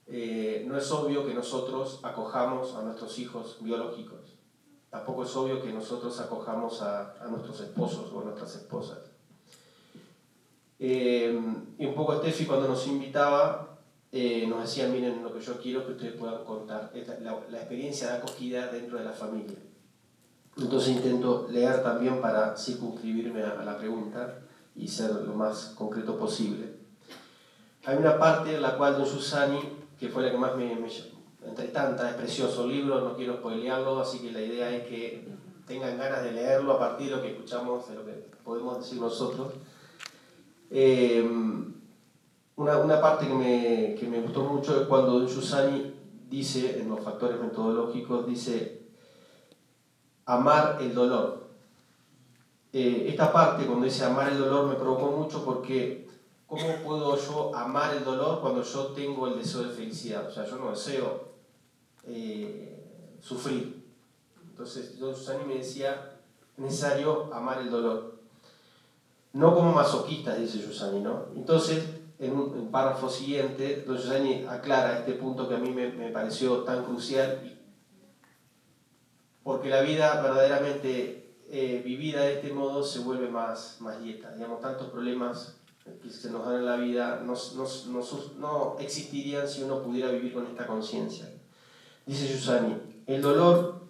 no es obvio que nosotros acojamos a nuestros hijos biológicos. Tampoco es obvio que nosotros acojamos a nuestros esposos o a nuestras esposas. Y un poco Steffi, cuando nos invitaba, nos decía, miren, lo que yo quiero es que ustedes puedan contar la experiencia de acogida dentro de la familia. Entonces intento leer también para circunscribirme a la pregunta y ser lo más concreto posible. Hay una parte en la cual don Giussani, que fue la que más entre tantas, es precioso el libro, no quiero spoilearlo, así que la idea es que tengan ganas de leerlo a partir de lo que escuchamos, de lo que podemos decir nosotros. Una parte que me gustó mucho es cuando don Giussani dice, en los factores metodológicos, dice amar el dolor. Esta parte, cuando dice amar el dolor, me provocó mucho porque ¿cómo puedo yo amar el dolor cuando yo tengo el deseo de felicidad? O sea, yo no deseo sufrir. Entonces, don Giussani me decía, es necesario amar el dolor. No como masoquista, dice Giussani, ¿no? Entonces, en un párrafo siguiente, don Giussani aclara este punto que a mí me pareció tan crucial, porque la vida verdaderamente vivida de este modo se vuelve más dieta. Digamos, tantos problemas que se nos dan en la vida no existirían si uno pudiera vivir con esta conciencia. Dice Giussani, el dolor,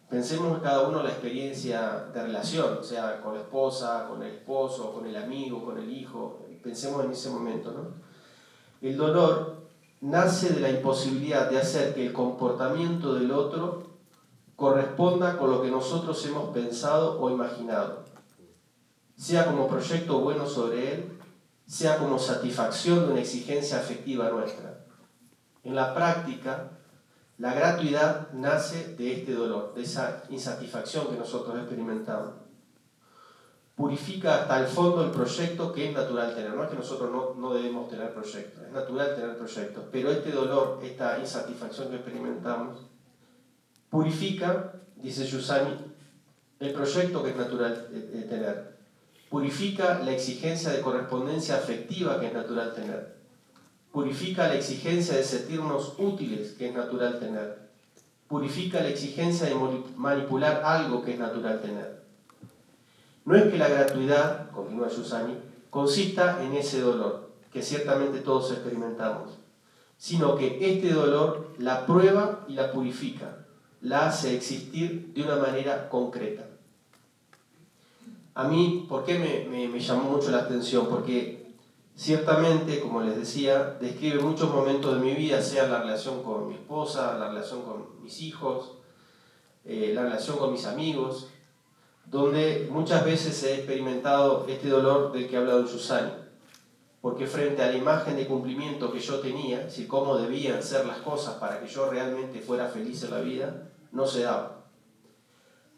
pensemos cada uno la experiencia de relación, o sea, con la esposa, con el esposo, con el amigo, con el hijo, pensemos en ese momento, ¿no? El dolor nace de la imposibilidad de hacer que el comportamiento del otro corresponda con lo que nosotros hemos pensado o imaginado, sea como proyecto bueno sobre él, sea como satisfacción de una exigencia afectiva nuestra. En la práctica, la gratuidad nace de este dolor, de esa insatisfacción que nosotros experimentamos. purifica hasta el fondo el proyecto que es natural tener. No es que nosotros no debemos tener proyectos, es natural tener proyectos, pero este dolor, esta insatisfacción que experimentamos, purifica, dice Giussani, el proyecto que es natural tener. Purifica la exigencia de correspondencia afectiva que es natural tener. Purifica la exigencia de sentirnos útiles que es natural tener. Purifica la exigencia de manipular algo que es natural tener. No es que la gratuidad, continúa Giussani, consista en ese dolor, que ciertamente todos experimentamos, sino que este dolor la prueba y la purifica, la hace existir de una manera concreta. A mí, ¿por qué me llamó mucho la atención? Porque ciertamente, como les decía, describe muchos momentos de mi vida, sea la relación con mi esposa, la relación con mis hijos, la relación con mis amigos, donde muchas veces he experimentado este dolor del que ha hablado Giussani, porque frente a la imagen de cumplimiento que yo tenía, es decir, cómo debían ser las cosas para que yo realmente fuera feliz en la vida, no se daba.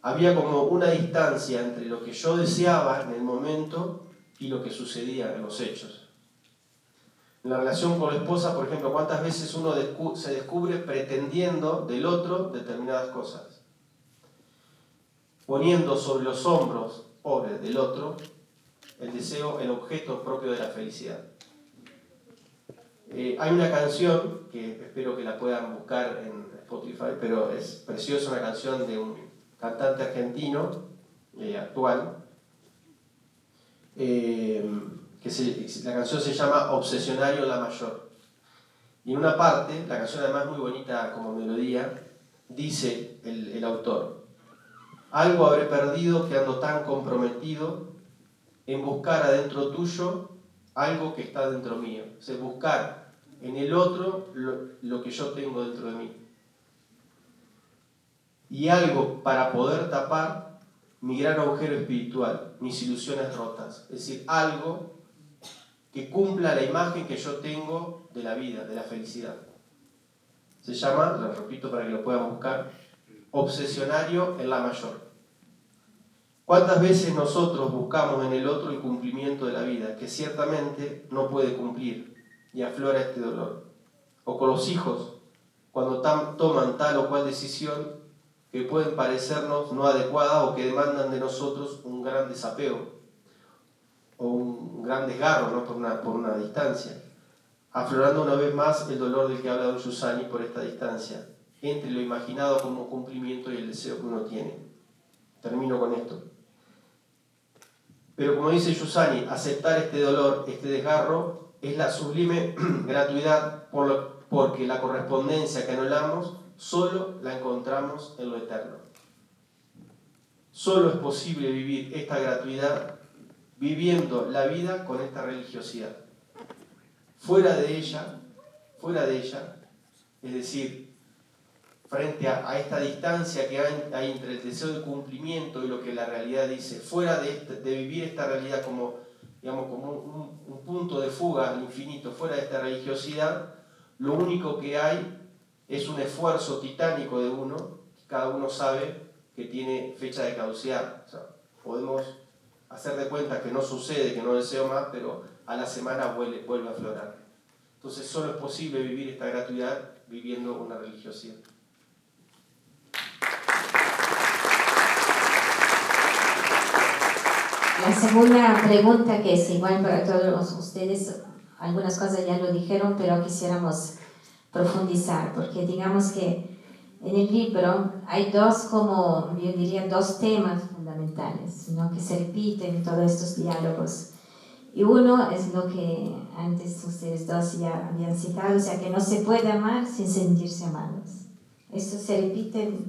Había como una distancia entre lo que yo deseaba en el momento y lo que sucedía en los hechos. En la relación con la esposa, por ejemplo, ¿cuántas veces uno se descubre pretendiendo del otro determinadas cosas? Poniendo sobre los hombros pobres del otro el deseo, el objeto propio de la felicidad. Hay una canción que espero que la puedan buscar en Spotify, pero es preciosa, una canción de un cantante argentino actual, la canción se llama Obsesionario La Mayor. Y en una parte, la canción además muy bonita como melodía, dice el autor: algo habré perdido que ando tan comprometido en buscar adentro tuyo algo que está dentro mío. O sea, buscar en el otro lo que yo tengo dentro de mí. Y algo para poder tapar mi gran agujero espiritual, mis ilusiones rotas. Es decir, algo que cumpla la imagen que yo tengo de la vida, de la felicidad. Se llama, lo repito para que lo puedan buscar, Obsesionario en La Mayor. ¿Cuántas veces nosotros buscamos en el otro el cumplimiento de la vida, que ciertamente no puede cumplir, y aflora este dolor? O con los hijos, cuando toman tal o cual decisión que pueden parecernos no adecuadas o que demandan de nosotros un gran desapego o un gran desgarro, ¿no? por una distancia, aflorando una vez más el dolor del que ha hablado Giussani por esta distancia entre lo imaginado como cumplimiento y el deseo que uno tiene. Termino con esto. Pero como dice Giussani, aceptar este dolor, este desgarro, es la sublime gratuidad porque la correspondencia que anhelamos solo la encontramos en lo eterno. Solo es posible vivir esta gratuidad viviendo la vida con esta religiosidad. Fuera de ella, es decir, frente a esta distancia que hay entre el deseo de cumplimiento y lo que la realidad dice, fuera de vivir esta realidad como un punto de fuga al infinito, fuera de esta religiosidad, lo único que hay es un esfuerzo titánico de uno, que cada uno sabe que tiene fecha de caducidad. O sea, podemos hacer de cuenta que no sucede, que no deseo más, pero a la semana vuelve a aflorar. Entonces solo es posible vivir esta gratuidad viviendo una religiosidad. La segunda pregunta, que es igual para todos ustedes, algunas cosas ya lo dijeron, pero quisiéramos profundizar, porque digamos que en el libro hay dos temas fundamentales, ¿no? Que se repiten en todos estos diálogos. Y uno es lo que antes ustedes dos ya habían citado, o sea, que no se puede amar sin sentirse amados. Esto se repite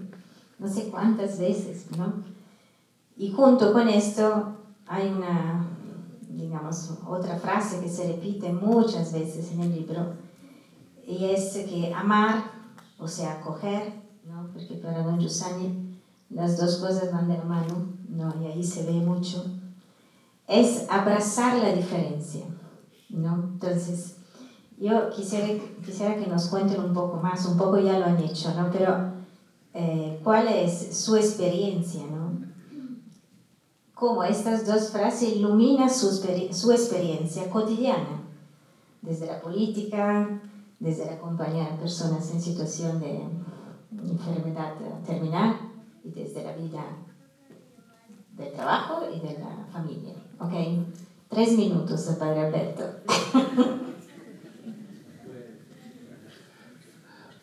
no sé cuántas veces, ¿no? Y junto con esto hay otra frase que se repite muchas veces en el libro, y es que amar, o sea, acoger, ¿no? Porque para don Giussani las dos cosas van de la mano, ¿no? Y ahí se ve mucho, es abrazar la diferencia, ¿no? Entonces, yo quisiera que nos cuenten un poco más, un poco ya lo han hecho, ¿no? Pero, ¿cuál es su experiencia, ¿no? cómo estas dos frases iluminan su experiencia cotidiana, desde la política, desde el acompañar a personas en situación de enfermedad terminal y desde la vida del trabajo y de la familia. ¿Ok? 3 minutos, Padre Alberto.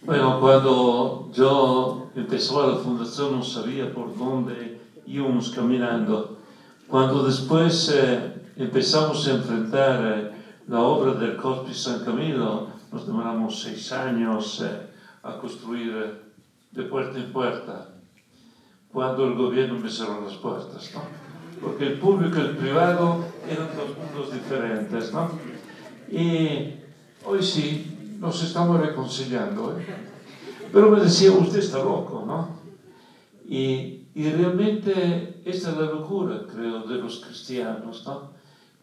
Bueno, cuando yo empezaba la fundación no sabía por dónde íbamos caminando. Cuando después empezamos a enfrentar la obra del Hospice San Camilo, nos demoramos 6 años a construir de puerta en puerta, cuando el gobierno me cerró las puertas, ¿no? Porque el público y el privado eran dos mundos diferentes, ¿no? Y hoy sí, nos estamos reconciliando, ¿eh? Pero me decía, usted está loco, ¿no? Y realmente esta es la locura, creo, de los cristianos, ¿no?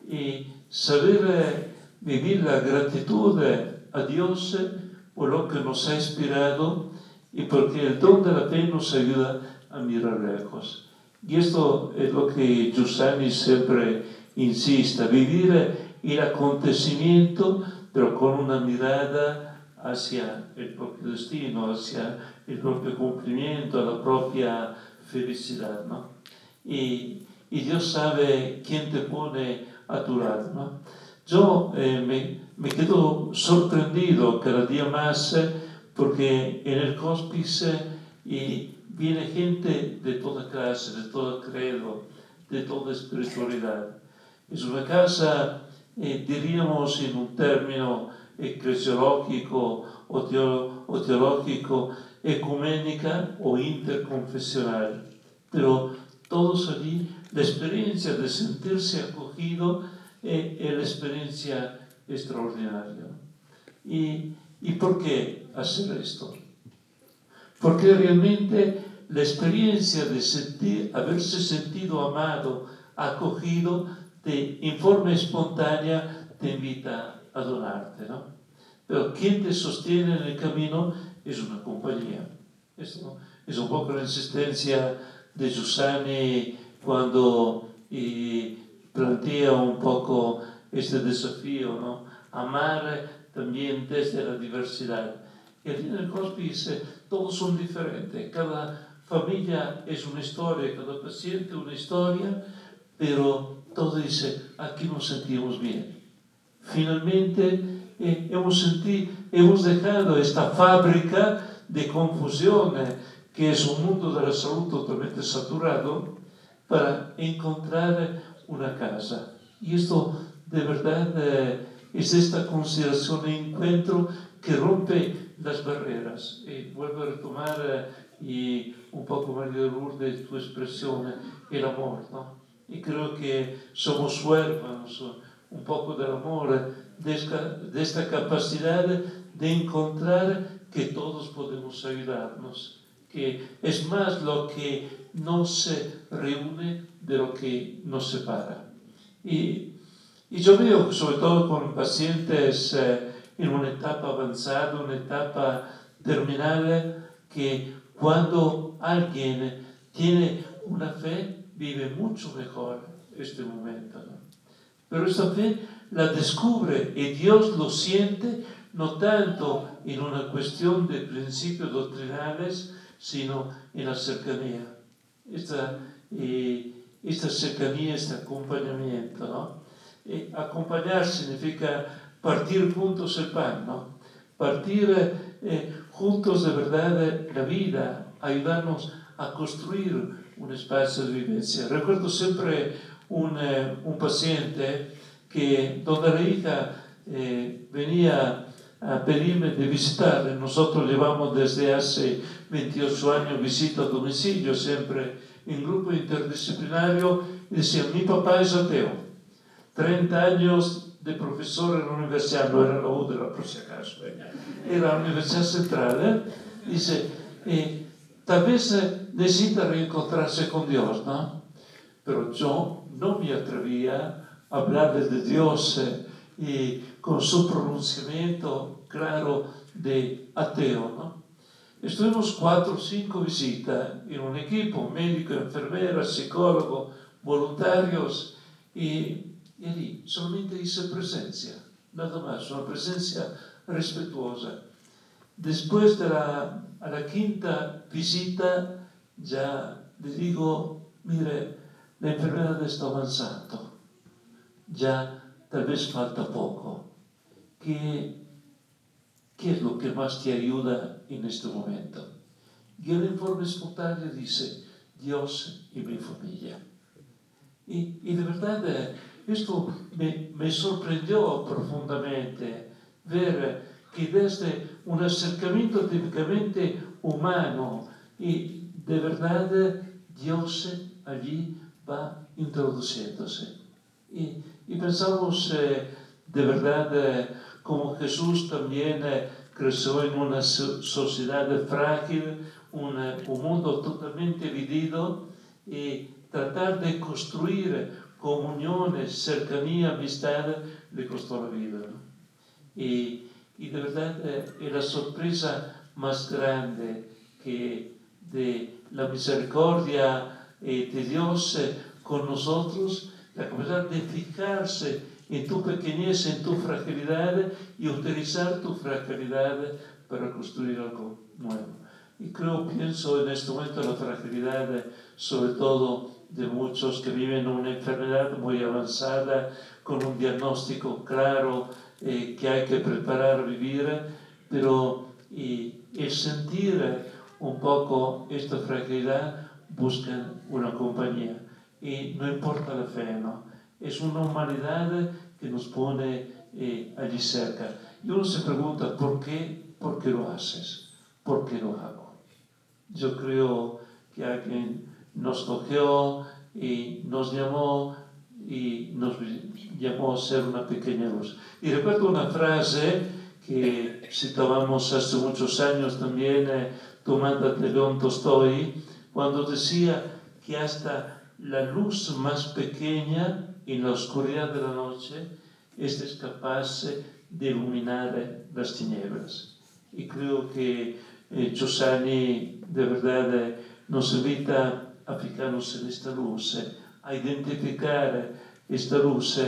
Y saber vivir la gratitud a Dios por lo que nos ha inspirado y porque el don de la fe nos ayuda a mirar lejos. Y esto es lo que Giussani siempre insiste, vivir el acontecimiento, pero con una mirada hacia el propio destino, hacia el propio cumplimiento, la propia felicidad, ¿no? Y Dios sabe quién te pone a tu lado, ¿no? Yo me quedo sorprendido cada día más porque en el hospice viene gente de toda clase, de todo credo, de toda espiritualidad. Es una casa, diríamos en un término eclesiológico o teológico, ecuménica o interconfesional. Pero todos allí, la experiencia de sentirse acogido es la experiencia extraordinaria. ¿Y por qué hacer esto? Porque realmente la experiencia de haberse sentido amado, acogido, en forma espontánea te invita a donarte, ¿no? Pero quien te sostiene en el camino es una compañía. Esto es un poco la insistencia de Giussani cuando plantea un poco este desafío, ¿no? Amar también desde la diversidad. Y aquí en el hospice todos son diferentes, cada familia es una historia, cada paciente una historia, pero todo dice, aquí nos sentimos bien. Finalmente hemos dejado esta fábrica de confusión que es un mundo de la salud totalmente saturado para encontrar una casa. Y esto de verdad es esta consideración de encuentro que rompe las barreras. Vuelvo a retomar un poco, María de Lourdes, tu expresión, el amor, ¿no? Y creo que somos huérfanos un poco del amor, de esta capacidad de encontrar que todos podemos ayudarnos, que es más lo que nos reúne de lo que nos separa. Y yo veo, sobre todo con pacientes en una etapa avanzada, una etapa terminal, que cuando alguien tiene una fe, vive mucho mejor este momento, ¿no? Pero esta fe la descubre y Dios lo siente no tanto en una cuestión de principios doctrinales, sino en la cercanía. Esta cercanía, este acompañamiento, ¿no? Acompañar significa partir juntos el pan, ¿no? Partir juntos de verdad la vida, ayudarnos a construir un espacio de vivencia. Recuerdo siempre un paciente donde la hija venía a pedirme de visitar. Nosotros llevamos desde hace 28 años visita a domicilio, siempre en grupo interdisciplinario, y decía, mi papá es ateo, 30 años de profesor en la universidad, no era la UDELA por si acaso, era la Universidad Central, dice, tal vez necesita reencontrarse con Dios, ¿no? Pero yo no me atrevía a hablarle de Dios y con su pronunciamiento claro de ateo, ¿no? Estuvimos 4 o 5 visitas en un equipo, médico, enfermera, psicólogo, voluntarios, y allí solamente hice presencia, nada más, una presencia respetuosa. Después de a la quinta visita ya le digo, mire, la enfermedad está avanzando, ya tal vez falta poco. ¿Qué es lo que más te ayuda en este momento? Y el informe espontáneo dice, Dios y mi familia. Y de verdad esto me sorprendió profundamente ver que desde un acercamiento típicamente humano y de verdad Dios allí va introduciéndose. Y pensamos de verdad como Jesús también creció en una sociedad frágil, un mundo totalmente dividido, y tratar de construir comuniones, cercanía, amistad, le costó la vida, ¿no? Y de verdad la sorpresa más grande que de la misericordia de Dios con nosotros, la capacidad de fijarse en tu pequeñez, en tu fragilidad y utilizar tu fragilidad para construir algo nuevo. Y pienso en este momento en la fragilidad, sobre todo de muchos que viven una enfermedad muy avanzada, con un diagnóstico claro que hay que preparar a vivir, pero el sentir un poco esta fragilidad busca una compañía. Y no importa la fe, ¿no? Es una humanidad que nos pone allí cerca. Y uno se pregunta, ¿por qué lo haces? ¿Por qué lo hago? Yo creo que alguien nos cogió y nos llamó a ser una pequeña luz. Y recuerdo una frase que citábamos hace muchos años también, tomada de León Tolstoy, cuando decía que hasta la luz más pequeña en la oscuridad de la noche es capaz de iluminar las tinieblas. Y creo que Giussani de verdad nos invita a fijarnos en esta luz, a identificar esta luz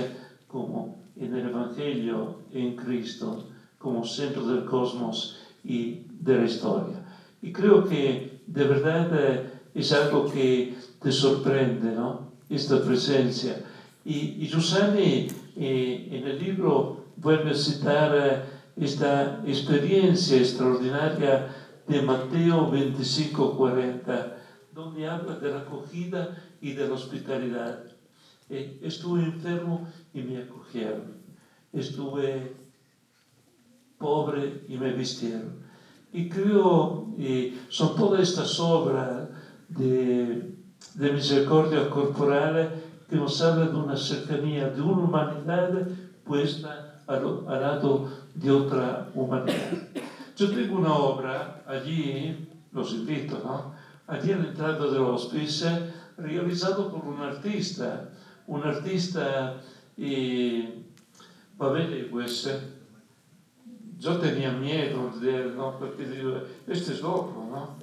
como en el Evangelio, en Cristo, como centro del cosmos y de la historia. Y creo que de verdad es algo que te sorprende, ¿no? Esta presencia. Y Giussani en el libro vuelve a citar esta experiencia extraordinaria de Mateo 25:40, donde habla de la acogida y de la hospitalidad. Estuve enfermo y me acogieron. Estuve pobre y me vistieron. Y creo son todas estas obras de misericordia corporal que nos habla de una cercanía, de una humanidad puesta al lado de otra humanidad. Yo tengo una obra allí, los invito, ¿no? Allí en la entrada del hospicio, realizado por un artista Pavel, pues yo tenía miedo de él, ¿no? Porque digo, este es loco, ¿no?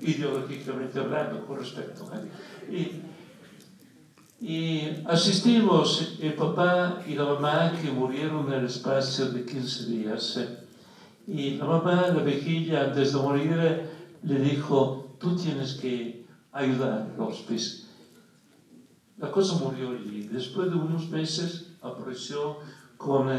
Ideológicamente hablando, con respecto. Y asistimos el papá y la mamá que murieron en el espacio de 15 días. Y la mamá, la viejilla, antes de morir, le dijo, tú tienes que ayudar al hospice. La cosa murió allí. Después de unos meses apareció con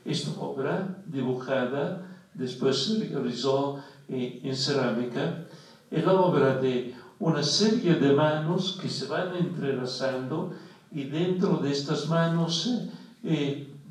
esta obra dibujada, después se realizó en cerámica, es la obra de una serie de manos que se van entrelazando y dentro de estas manos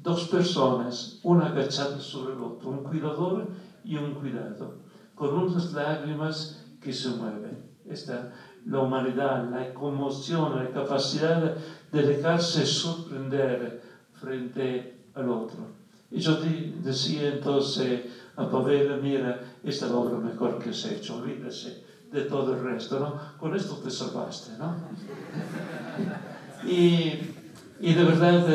dos personas, una agachada sobre el otro, un cuidador y un cuidado, con unas lágrimas que se mueven. Esta la humanidad, la conmoción, la capacidad de dejarse sorprender frente al otro. Y yo decía entonces a Pavel, mira, esta es la obra mejor que has hecho, olvídese de todo el resto, ¿no? Con esto te salvaste, ¿no? Y de verdad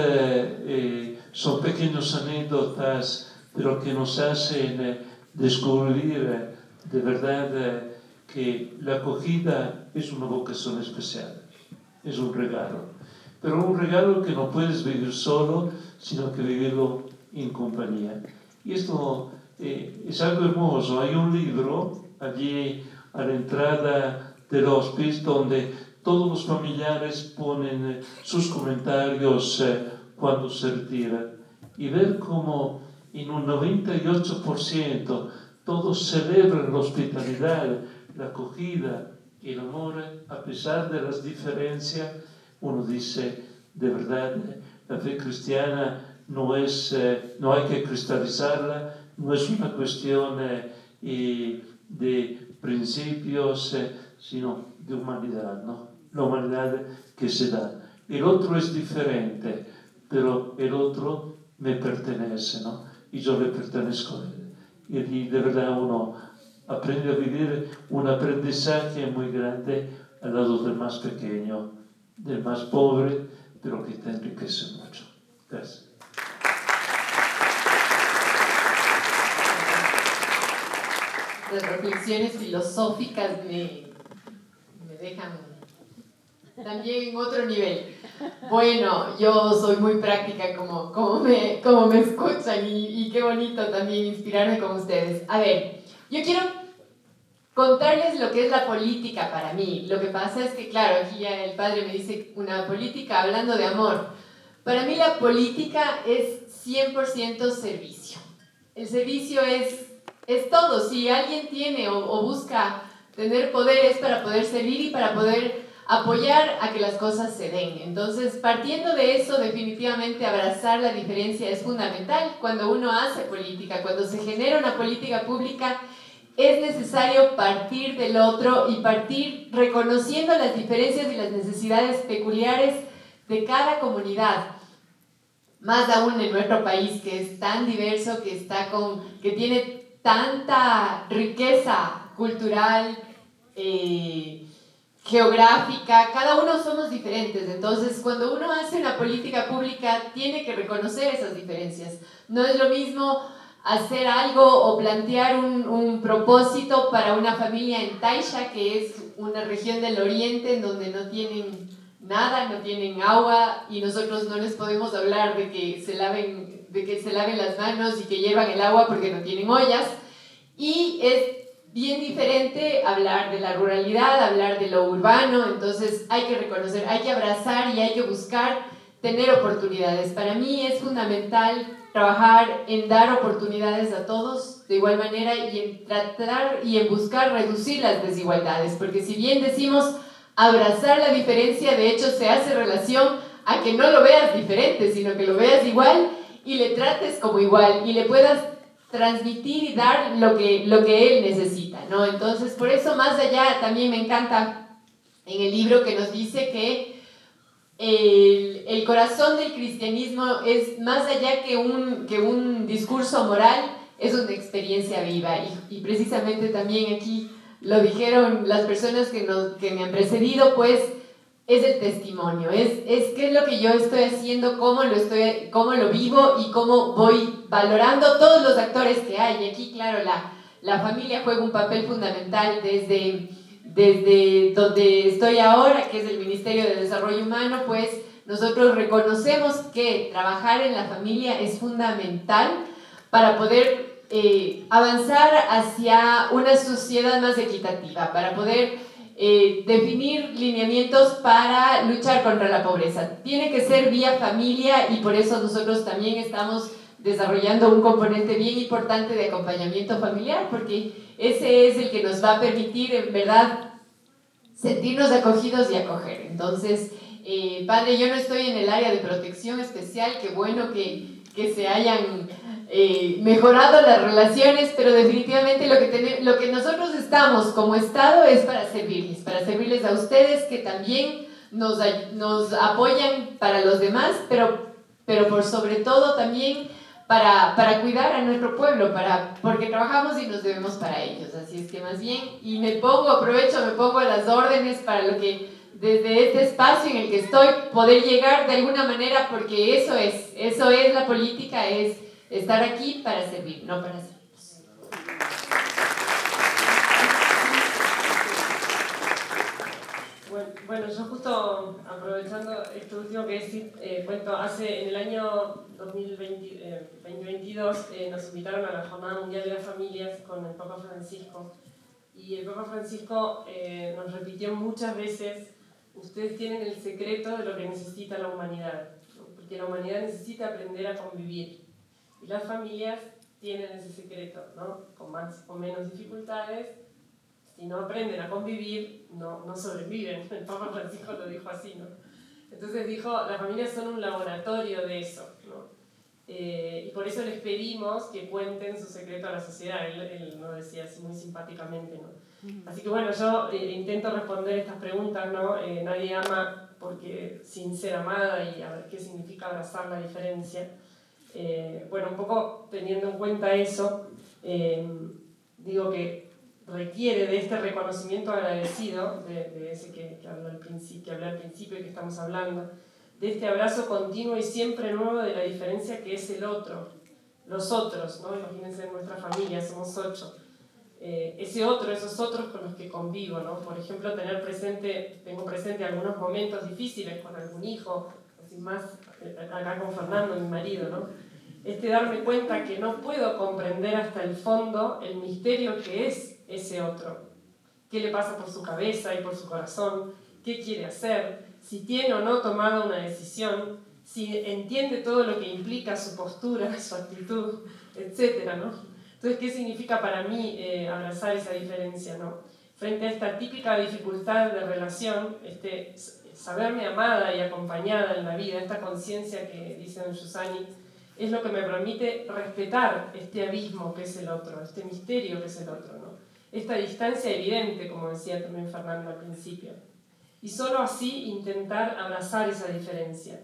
son pequeñas anécdotas, pero que nos hacen descubrir de verdad que la acogida es una vocación especial, es un regalo. pero un regalo que no puedes vivir solo, sino que vivirlo en compañía. Y esto es algo hermoso. Hay un libro allí a la entrada del hospice donde todos los familiares ponen sus comentarios cuando se retiran. Y ver cómo en un 98% todos celebran la hospitalidad, la acogida, el amor, a pesar de las diferencias. Uno dice, de verdad, la fe cristiana no hay que cristalizarla, no es una cuestión de principios, sino de humanidad, ¿no? La humanidad que se da. El otro es diferente, pero el otro me pertenece, ¿no? Y yo le pertenezco a él. Y de verdad uno aprende a vivir un aprendizaje muy grande al lado del más pequeño, del más pobre, pero que te enriquece mucho. Gracias. Las reflexiones filosóficas me dejan también en otro nivel. Bueno, yo soy muy práctica como me escuchan y qué bonito también inspirarme con ustedes. A ver, yo quiero contarles lo que es la política para mí. Lo que pasa es que, claro, aquí ya el padre me dice una política hablando de amor. Para mí la política es 100% servicio. El servicio es todo. Si alguien tiene o busca tener poder es para poder servir y para poder apoyar a que las cosas se den. Entonces, partiendo de eso, definitivamente abrazar la diferencia es fundamental. Cuando uno hace política, cuando se genera una política pública, es necesario partir del otro y partir reconociendo las diferencias y las necesidades peculiares de cada comunidad. Más aún en nuestro país, que es tan diverso, que tiene tanta riqueza cultural, geográfica, cada uno somos diferentes. Entonces, cuando uno hace una política pública, tiene que reconocer esas diferencias. No es lo mismo hacer algo o plantear un propósito para una familia en Taisha, que es una región del oriente en donde no tienen nada, no tienen agua, y nosotros no les podemos hablar de que se laven las manos y que llevan el agua porque no tienen ollas. Y es bien diferente hablar de la ruralidad, hablar de lo urbano. Entonces hay que reconocer, hay que abrazar y hay que buscar tener oportunidades. Para mí es fundamental trabajar en dar oportunidades a todos de igual manera y en tratar y en buscar reducir las desigualdades, porque si bien decimos abrazar la diferencia, de hecho se hace relación a que no lo veas diferente, sino que lo veas igual y le trates como igual y le puedas transmitir y dar lo que él necesita, ¿no? Entonces, por eso más allá, también me encanta en el libro que nos dice que el corazón del cristianismo es más allá que un discurso moral, es una experiencia viva, y precisamente también aquí lo dijeron las personas que me han precedido, pues es el testimonio, es qué es lo que yo estoy haciendo, cómo lo vivo y cómo voy valorando todos los actores que hay. Y aquí, claro, la familia juega un papel fundamental desde donde estoy ahora, que es el Ministerio de Desarrollo Humano. Pues nosotros reconocemos que trabajar en la familia es fundamental para poder avanzar hacia una sociedad más equitativa, para poder definir lineamientos para luchar contra la pobreza. Tiene que ser vía familia, y por eso nosotros también estamos desarrollando un componente bien importante de acompañamiento familiar, porque ese es el que nos va a permitir en verdad sentirnos acogidos y acoger. Entonces, padre, yo no estoy en el área de protección especial, qué bueno que se hayan mejorado las relaciones, pero definitivamente lo que nosotros estamos como Estado es para servirles a ustedes, que también nos apoyan para los demás, pero por sobre todo también para cuidar a nuestro pueblo, porque trabajamos y nos debemos para ellos. Así es que más bien, y me pongo a las órdenes para lo que desde este espacio en el que estoy, poder llegar de alguna manera, porque eso es la política, es estar aquí para servir, no para servirnos. Bueno, Bueno, yo justo aprovechando esto último que decís, cuento, en el año 2022 nos invitaron a la Jornada Mundial de las Familias con el Papa Francisco. Y el Papa Francisco nos repitió muchas veces: ustedes tienen el secreto de lo que necesita la humanidad, ¿no? Porque la humanidad necesita aprender a convivir. Y las familias tienen ese secreto, ¿no? Con más o menos dificultades. Si no aprenden a convivir, no sobreviven. El Papa Francisco lo dijo así, ¿no? Entonces dijo, las familias son un laboratorio de eso, ¿no? Y por eso les pedimos que cuenten su secreto a la sociedad. Él lo decía así muy simpáticamente, ¿no? Así que bueno, yo intento responder estas preguntas, ¿no? Nadie ama porque sin ser amada, y a ver qué significa abrazar la diferencia. Bueno, un poco teniendo en cuenta eso, digo que requiere de este reconocimiento agradecido, de ese que hablé al principio y que estamos hablando, de este abrazo continuo y siempre nuevo de la diferencia que es el otro, los otros, ¿no? Imagínense, en nuestra familia somos 8. Esos otros con los que convivo, ¿no? Por ejemplo, tengo presente algunos momentos difíciles con algún hijo, así más acá con Fernando, mi marido, ¿no? Darme cuenta que no puedo comprender hasta el fondo el misterio que es ese otro. ¿Qué le pasa por su cabeza y por su corazón? ¿Qué quiere hacer? Si tiene o no tomado una decisión, si entiende todo lo que implica su postura, su actitud, etc., ¿no? Entonces, ¿qué significa para mí abrazar esa diferencia, ¿no? Frente a esta típica dificultad de relación, saberme amada y acompañada en la vida, esta conciencia que dice don Giussani, es lo que me permite respetar este abismo que es el otro, este misterio que es el otro, ¿no? Esta distancia evidente, como decía también Fernando al principio. Y solo así intentar abrazar esa diferencia.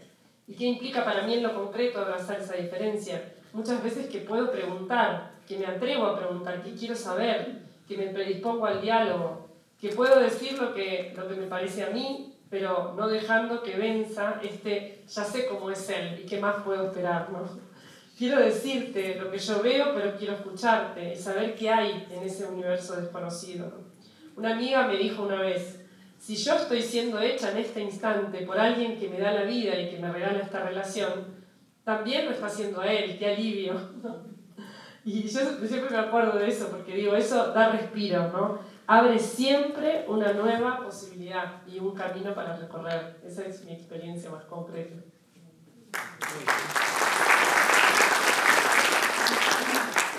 ¿Y qué implica para mí en lo concreto abrazar esa diferencia? Muchas veces que puedo preguntar, que me atrevo a preguntar, que quiero saber, que me predispongo al diálogo, que puedo decir lo que me parece a mí, pero no dejando que venza ya sé cómo es él y qué más puedo esperar, ¿no? Quiero decirte lo que yo veo, pero quiero escucharte y saber qué hay en ese universo desconocido, ¿no? Una amiga me dijo una vez, si yo estoy siendo hecha en este instante por alguien que me da la vida y que me regala esta relación, también lo está haciendo a él, qué alivio, ¿no? Y yo siempre me acuerdo de eso, porque digo, eso da respiro, ¿no? Abre siempre una nueva posibilidad y un camino para recorrer. Esa es mi experiencia más concreta.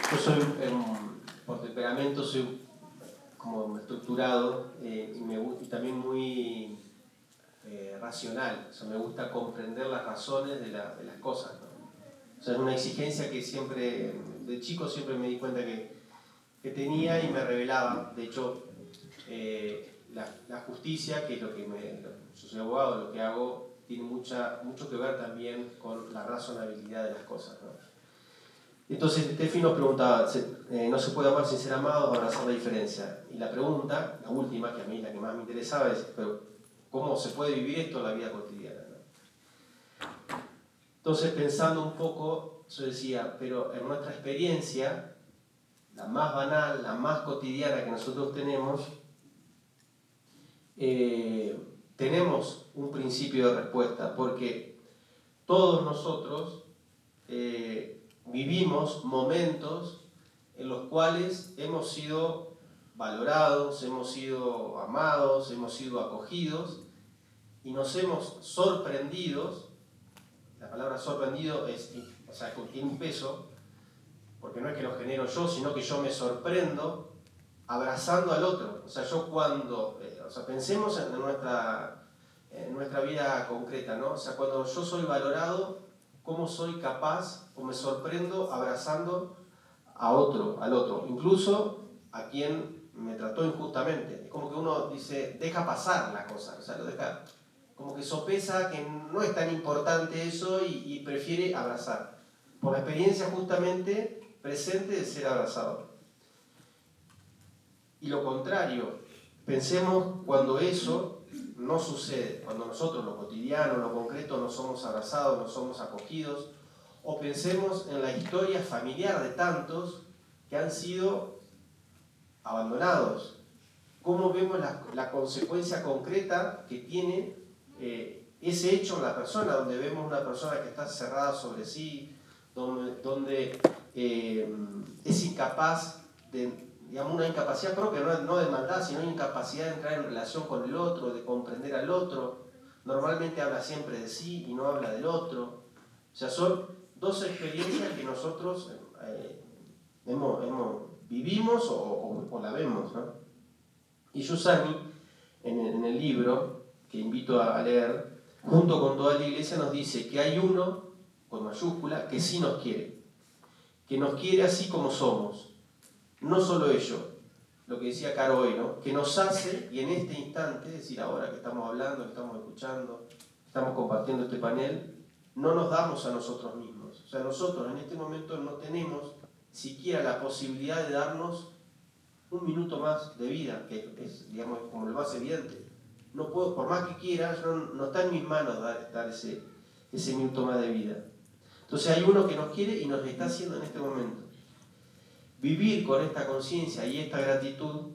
Yo soy, por temperamento, soy como estructurado y también muy racional. O sea, me gusta comprender las razones de las cosas, ¿no? O sea, es una exigencia que siempre, de chico siempre me di cuenta que tenía y me revelaba. De hecho, la justicia, que es lo que yo soy abogado, lo que hago, tiene mucho que ver también con la razonabilidad de las cosas, ¿no? Entonces Tefi nos preguntaba, ¿no se puede amar sin ser amado o abrazar la diferencia? Y la pregunta, la última, que a mí la que más me interesaba, es, pero ¿cómo se puede vivir esto en la vida cotidiana, ¿no? Entonces, pensando un poco, yo decía, pero en nuestra experiencia, la más banal, la más cotidiana que nosotros tenemos un principio de respuesta, porque todos nosotros vivimos momentos en los cuales hemos sido valorados, hemos sido amados, hemos sido acogidos y nos hemos sorprendido. La palabra sorprendido tiene un peso, porque no es que lo genero yo, sino que yo me sorprendo abrazando al otro. O sea, yo cuando, pensemos en nuestra vida concreta, ¿no? O sea, cuando yo soy valorado, ¿cómo soy capaz o me sorprendo abrazando al otro, incluso a quien me trató injustamente? Es como que uno dice, deja pasar la cosa, o sea, lo deja, como que sopesa que no es tan importante eso y prefiere abrazar, por la experiencia justamente presente de ser abrazado. Y lo contrario, pensemos cuando eso no sucede, cuando nosotros, lo cotidiano, lo concreto, no somos abrazados, no somos acogidos, o pensemos en la historia familiar de tantos que han sido abandonados, cómo vemos la consecuencia concreta que tiene ese hecho en la persona, donde vemos una persona que está cerrada sobre sí, donde es incapaz de, digamos, una incapacidad propia, no de maldad, sino incapacidad de entrar en relación con el otro, de comprender al otro. Normalmente habla siempre de sí y no habla del otro. O sea, son dos experiencias que nosotros vivimos o la vemos, ¿no? Y Giussani, en el libro, que invito a leer, junto con toda la iglesia, nos dice que hay uno, con mayúscula, que sí nos quiere. Que nos quiere así como somos. No solo ello, lo que decía Caro hoy, ¿no? Que nos hace, y en este instante, es decir, ahora que estamos hablando, que estamos escuchando, que estamos compartiendo este panel, no nos damos a nosotros mismos. O sea, nosotros en este momento no tenemos siquiera la posibilidad de darnos un minuto más de vida, que es, digamos, como lo más evidente. No puedo, por más que quiera, no está en mis manos dar ese minuto más de vida. Entonces hay uno que nos quiere y nos está haciendo en este momento. Vivir con esta conciencia y esta gratitud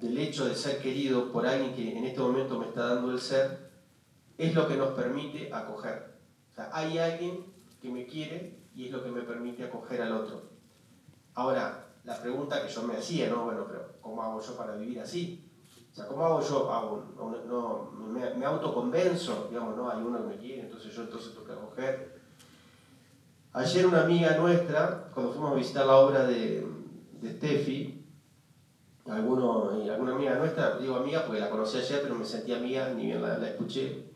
del hecho de ser querido por alguien que en este momento me está dando el ser, es lo que nos permite acoger. O sea, hay alguien que me quiere y es lo que me permite acoger al otro. Ahora, la pregunta que yo me hacía, ¿no? Bueno, pero ¿cómo hago yo para vivir así? O sea, ¿cómo hago yo? Me autoconvenzo, digamos, ¿no? Hay uno que me quiere, entonces yo tengo que acoger. Ayer una amiga nuestra, cuando fuimos a visitar la obra de Steffi, alguna amiga nuestra, digo amiga porque la conocí ayer, pero me sentí amiga, ni bien la escuché,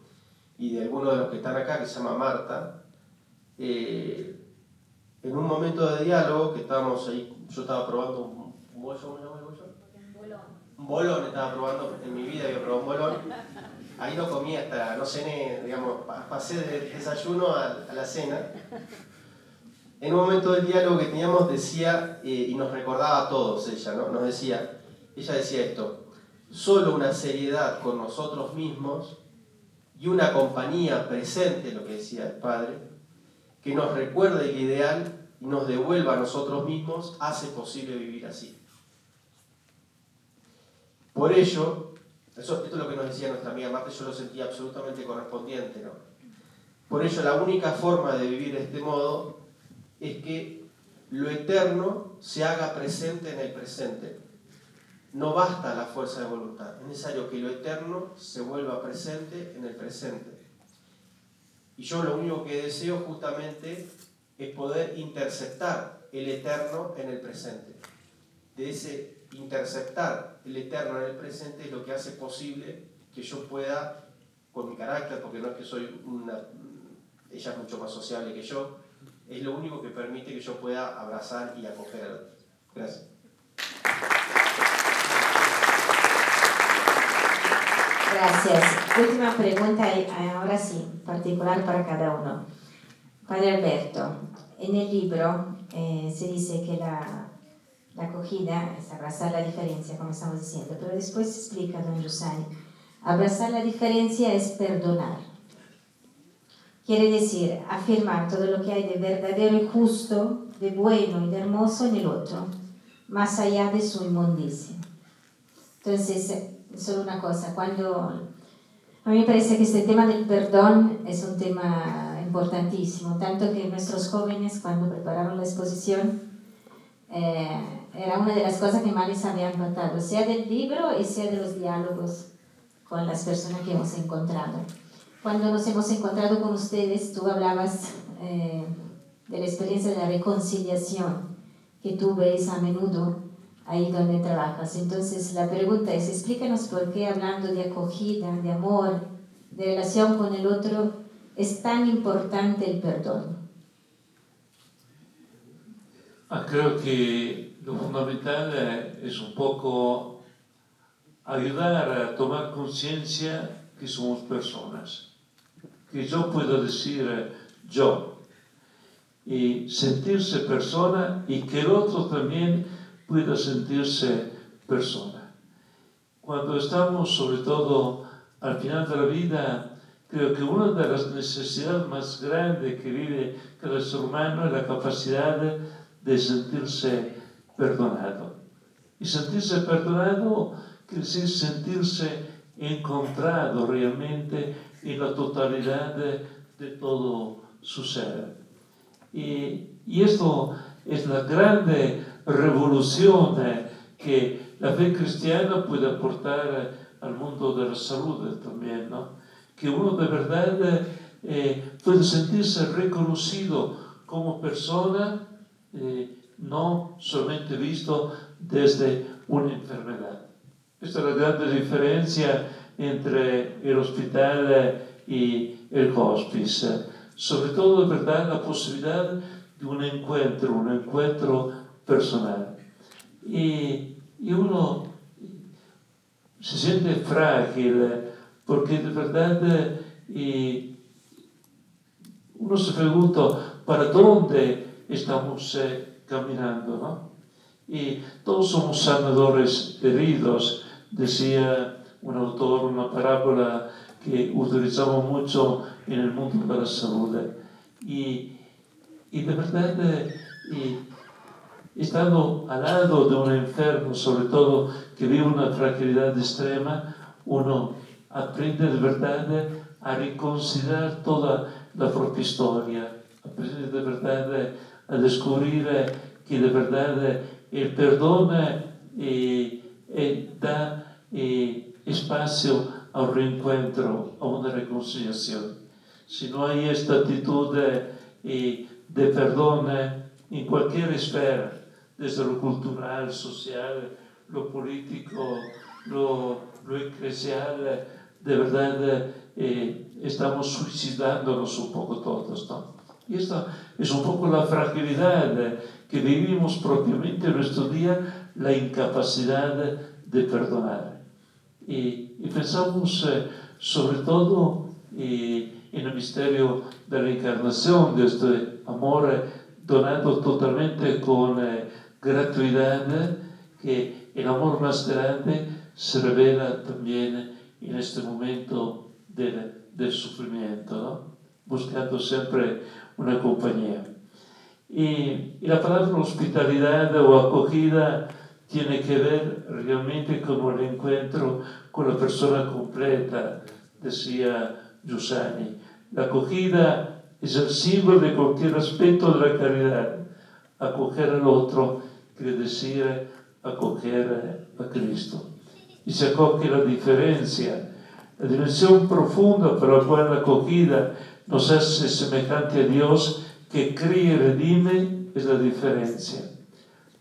y de alguno de los que están acá, que se llama Marta, en un momento de diálogo que estábamos ahí, yo estaba probando un bollo, ¿cómo se llama el bollo? Un bolón estaba probando, en mi vida había probado un bolón. Ahí no comí hasta, no cené, digamos, pasé del desayuno a la cena. En un momento del diálogo que teníamos decía, y nos recordaba a todos ella, ¿no? Ella decía esto: solo una seriedad con nosotros mismos y una compañía presente, lo que decía el Padre, que nos recuerde el ideal y nos devuelva a nosotros mismos, hace posible vivir así. Por ello, esto es lo que nos decía nuestra amiga Marta, yo lo sentía absolutamente correspondiente, ¿no? Por ello, la única forma de vivir de este modo es que lo eterno se haga presente en el presente. No basta la fuerza de voluntad, es necesario que lo eterno se vuelva presente en el presente. Y yo lo único que deseo justamente es poder interceptar el eterno en el presente. De ese interceptar el eterno en el presente es lo que hace posible que yo pueda, con mi carácter, porque no es que soy ella es mucho más sociable que yo, es lo único que permite que yo pueda abrazar y acoger al otro. Gracias. Gracias. Última pregunta, ahora sí, particular para cada uno. Padre Alberto, en el libro se dice que la acogida es abrazar la diferencia, como estamos diciendo, pero después explica don Giussani, abrazar la diferencia es perdonar. Quiere decir afirmar todo lo que hay de verdadero y justo, de bueno y de hermoso en el otro, más allá de su inmundicia. Entonces, solo una cosa, a mí me parece que este tema del perdón es un tema importantísimo, tanto que nuestros jóvenes, cuando prepararon la exposición, era una de las cosas que más les había impactado, sea del libro y sea de los diálogos con las personas que hemos encontrado. Cuando nos hemos encontrado con ustedes, tú hablabas de la experiencia de la reconciliación que tú ves a menudo ahí donde trabajas. Entonces la pregunta es, explícanos por qué hablando de acogida, de amor, de relación con el otro, es tan importante el perdón. Creo que lo fundamental es un poco ayudar a tomar conciencia que somos personas, que yo puedo decir yo y sentirse persona y que el otro también pueda sentirse persona. Cuando estamos, sobre todo al final de la vida, creo que una de las necesidades más grandes que vive cada ser humano es la capacidad de sentirse perdonado. Y sentirse perdonado quiere decir sentirse encontrado realmente en la totalidad de todo su ser. Y esto es la grande revolución que la fe cristiana puede aportar al mundo de la salud también, ¿no? Que uno de verdad puede sentirse reconocido como persona, no solamente visto desde una enfermedad. Esta es la gran diferencia entre el hospital y el hospice. Sobre todo, de verdad, la posibilidad de un encuentro personal. Y uno se siente frágil porque de verdad uno se pregunta para dónde estamos caminando, ¿no? Y todos somos sanadores heridos, decía un autor, una parábola que utilizamos mucho en el mundo de la salud. Y de verdad, estando al lado de un enfermo, sobre todo que vive una fragilidad extrema, uno aprende de verdad a reconsiderar toda la propia historia, aprende de verdad a descubrir que de verdad el perdón da espacio a un reencuentro, a una reconciliación. Si no hay esta actitud de perdón en cualquier esfera, desde lo cultural, social, lo político, lo eclesial, de verdad estamos suicidándonos un poco todos, ¿no? Y esta es un poco la fragilidad que vivimos propiamente en nuestro día, la incapacidad de perdonar. Y pensamos sobre todo en el misterio de la encarnación, de este amor donado totalmente con gratuidad, que el amor más grande se revela también en este momento del sufrimiento, ¿no? Buscando siempre una compañía. Y la palabra hospitalidad o acogida tiene que ver realmente con el encuentro con la persona completa, decía Giussani. La acogida es el símbolo de cualquier aspecto de la caridad. Acoger al otro quiere decir acoger a Cristo. Y se acoge la diferencia, la dimensión profunda por la cual la acogida nos hace semejante a Dios que cría y redime es la diferencia.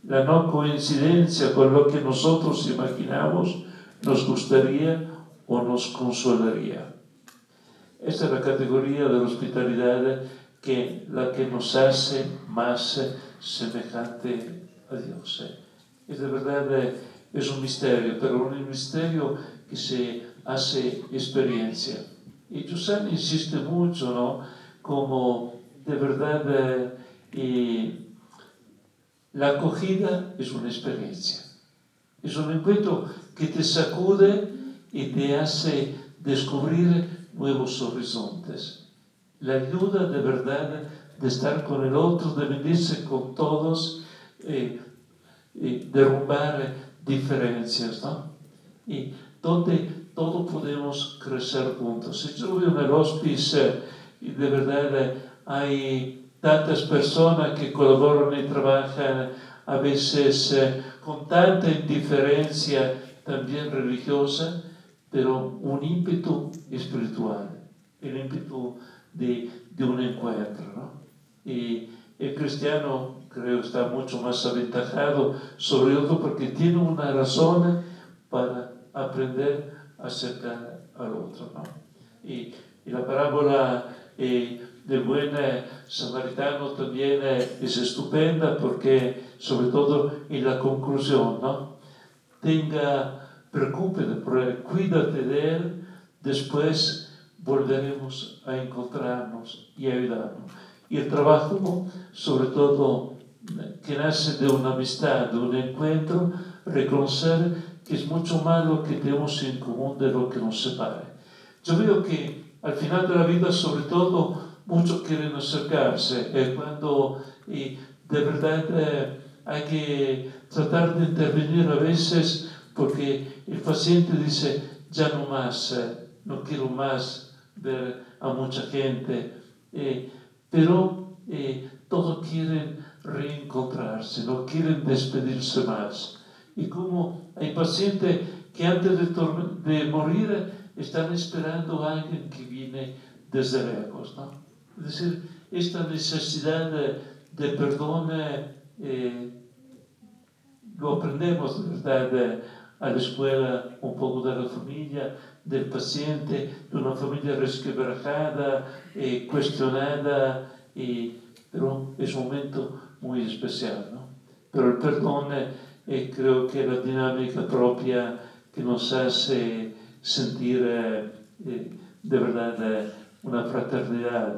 La no coincidencia con lo que nosotros imaginamos, nos gustaría o nos consolaría. Esta es la categoría de la hospitalidad la que nos hace más semejante a Dios. Es de verdad, es un misterio, pero un misterio que se hace experiencia. Y Giussani insiste mucho, ¿no? Como de verdad la acogida es una experiencia. Es un encuentro que te sacude y te hace descubrir nuevos horizontes. La ayuda de verdad de estar con el otro, de venirse con todos, derrumbar diferencias, ¿no? Y donde todos podemos crecer juntos. Si yo veo en el hospice, y de verdad hay tantas personas que colaboran y trabajan a veces con tanta indiferencia también religiosa, pero un ímpetu espiritual, el ímpetu de un encuentro, ¿no? Y el cristiano creo está mucho más aventajado sobre otro porque tiene una razón para aprender a acercar al otro, ¿no? Y la parábola del buen samaritano también es estupenda porque sobre todo en la conclusión, ¿no? Preocúpate por él, cuídate de él, después volveremos a encontrarnos y ayudarnos. Y el trabajo, sobre todo, que nace de una amistad, de un encuentro, reconocer que es mucho más lo que tenemos en común de lo que nos separa. Yo veo que al final de la vida, sobre todo, muchos quieren acercarse. Cuando de verdad hay que tratar de intervenir a veces porque el paciente dice, ya no más, no quiero más ver a mucha gente, pero todos quieren reencontrarse, no quieren despedirse más. Y como hay pacientes que antes de morir están esperando a alguien que viene desde lejos, ¿no? Es decir, esta necesidad de perdón lo aprendemos de verdad a la escuela, un poco de la familia, del paciente, de una familia resquebrajada, cuestionada, pero es un momento muy especial, ¿no? Pero el perdón creo que es la dinámica propia que nos hace sentir de verdad una fraternidad,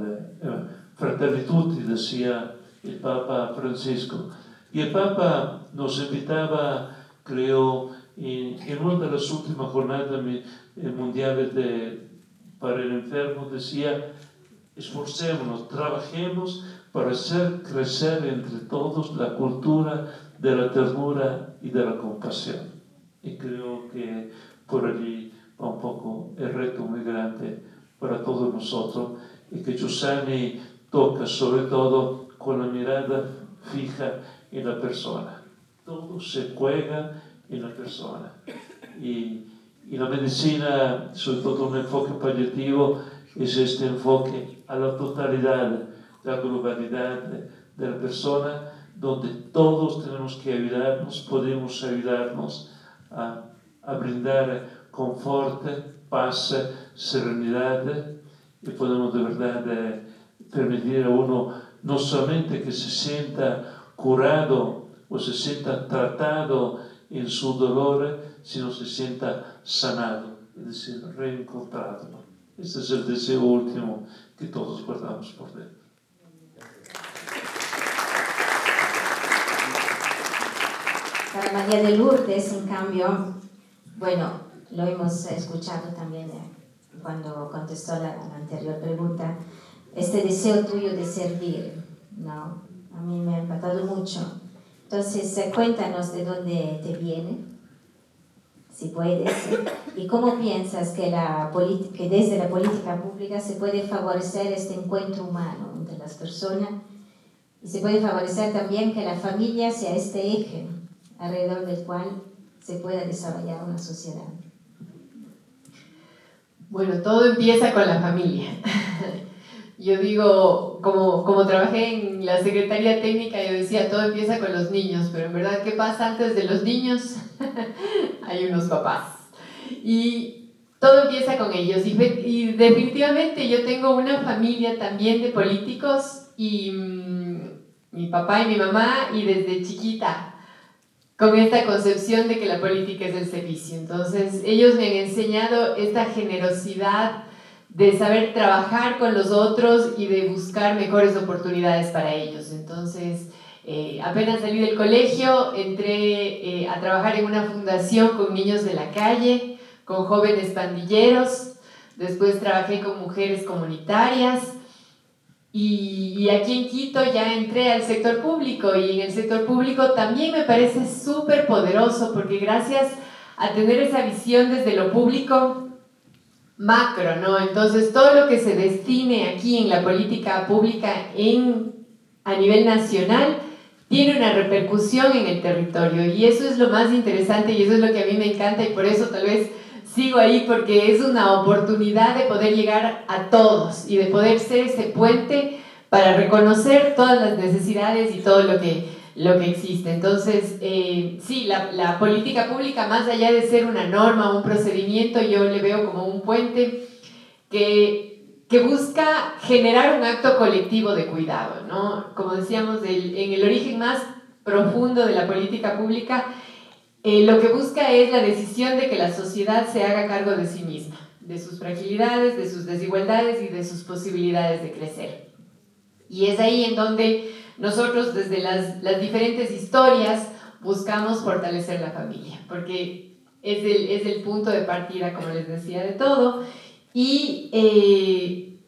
fratelli tutti, decía el Papa Francisco. Y el Papa nos invitaba, creo, en una de las últimas jornadas mundiales para el enfermo, decía, esforcémonos, trabajemos para hacer crecer entre todos la cultura de la ternura y de la compasión. Y creo que por allí va un poco el reto muy grande para todos nosotros y que Giussani toca sobre todo con la mirada fija en la persona. Todo se juega en la persona. Y la medicina, sobre todo un enfoque paliativo, es este enfoque a la totalidad, la globalidad de la persona, donde todos tenemos que ayudarnos, podemos ayudarnos a brindar confort, paz, serenidad, y podemos de verdad permitir a uno no solamente que se sienta curado o se sienta tratado en su dolor, sino se sienta sanado, es decir, reencontrado, ¿no? Este es el deseo último que todos guardamos por dentro. Para María de Lourdes, en cambio, bueno, lo hemos escuchado también cuando contestó la anterior pregunta, este deseo tuyo de servir, ¿no? A mí me ha impactado mucho. Entonces, cuéntanos de dónde te viene, si puedes, y cómo piensas que desde la política pública se puede favorecer este encuentro humano entre las personas y se puede favorecer también que la familia sea este eje alrededor del cual se pueda desarrollar una sociedad. Bueno, todo empieza con la familia. Yo digo, como trabajé en la Secretaría Técnica, yo decía, todo empieza con los niños, pero en verdad, ¿qué pasa antes de los niños? Hay unos papás. Y todo empieza con ellos. Y definitivamente yo tengo una familia también de políticos, y mi papá y mi mamá, y desde chiquita, con esta concepción de que la política es el servicio. Entonces, ellos me han enseñado esta generosidad de saber trabajar con los otros y de buscar mejores oportunidades para ellos. Entonces, apenas salí del colegio, entré a trabajar en una fundación con niños de la calle, con jóvenes pandilleros, después trabajé con mujeres comunitarias, y aquí en Quito ya entré al sector público, y en el sector público también me parece súper poderoso, porque gracias a tener esa visión desde lo público macro, ¿no? Entonces todo lo que se destine aquí en la política pública a nivel nacional tiene una repercusión en el territorio, y eso es lo más interesante y eso es lo que a mí me encanta, y por eso tal vez sigo ahí, porque es una oportunidad de poder llegar a todos y de poder ser ese puente para reconocer todas las necesidades y todo lo que existe. Entonces, sí, la política pública, más allá de ser una norma, un procedimiento, yo le veo como un puente que busca generar un acto colectivo de cuidado, ¿no? Como decíamos, en el origen más profundo de la política pública, lo que busca es la decisión de que la sociedad se haga cargo de sí misma, de sus fragilidades, de sus desigualdades y de sus posibilidades de crecer. Y es ahí en donde nosotros, desde las diferentes historias, buscamos fortalecer la familia, porque es el punto de partida, como les decía, de todo. Y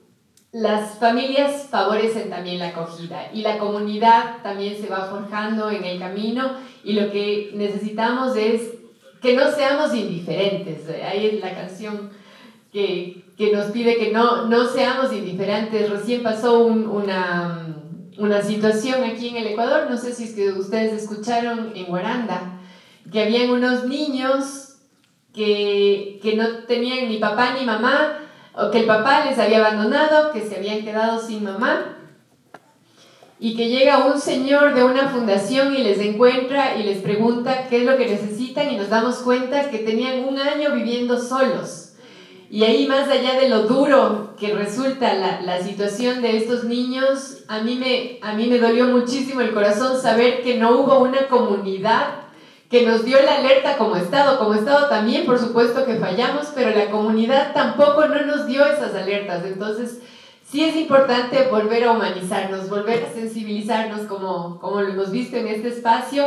las familias favorecen también la acogida y la comunidad también se va forjando en el camino, y lo que necesitamos es que no seamos indiferentes. Ahí es la canción que nos pide que no seamos indiferentes. Recién pasó una situación aquí en el Ecuador, no sé si es que ustedes escucharon, en Guaranda, que habían unos niños que no tenían ni papá ni mamá, o que el papá les había abandonado, que se habían quedado sin mamá, y que llega un señor de una fundación y les encuentra y les pregunta qué es lo que necesitan, y nos damos cuenta que tenían 1 año viviendo solos. Y ahí, más allá de lo duro que resulta la situación de estos niños, a mí me dolió muchísimo el corazón saber que no hubo una comunidad que nos dio la alerta como Estado. Como Estado también, por supuesto que fallamos, pero la comunidad tampoco no nos dio esas alertas. Entonces, sí es importante volver a humanizarnos, volver a sensibilizarnos como lo hemos visto en este espacio,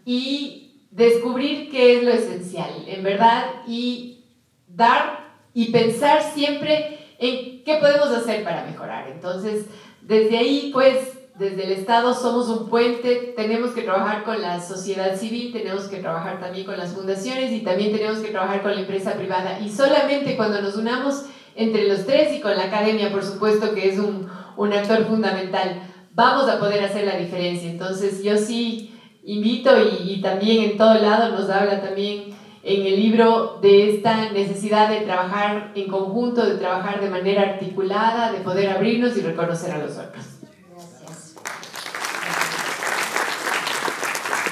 y descubrir qué es lo esencial, en verdad, y dar y pensar siempre en qué podemos hacer para mejorar. Entonces, desde ahí, pues, desde el Estado somos un puente, tenemos que trabajar con la sociedad civil, tenemos que trabajar también con las fundaciones, y también tenemos que trabajar con la empresa privada, y solamente cuando nos unamos entre los tres, y con la academia, por supuesto, que es un actor fundamental, vamos a poder hacer la diferencia. Entonces, yo sí invito, y también en todo lado nos habla también en el libro de esta necesidad de trabajar en conjunto, de trabajar de manera articulada, de poder abrirnos y reconocer a los otros. Gracias.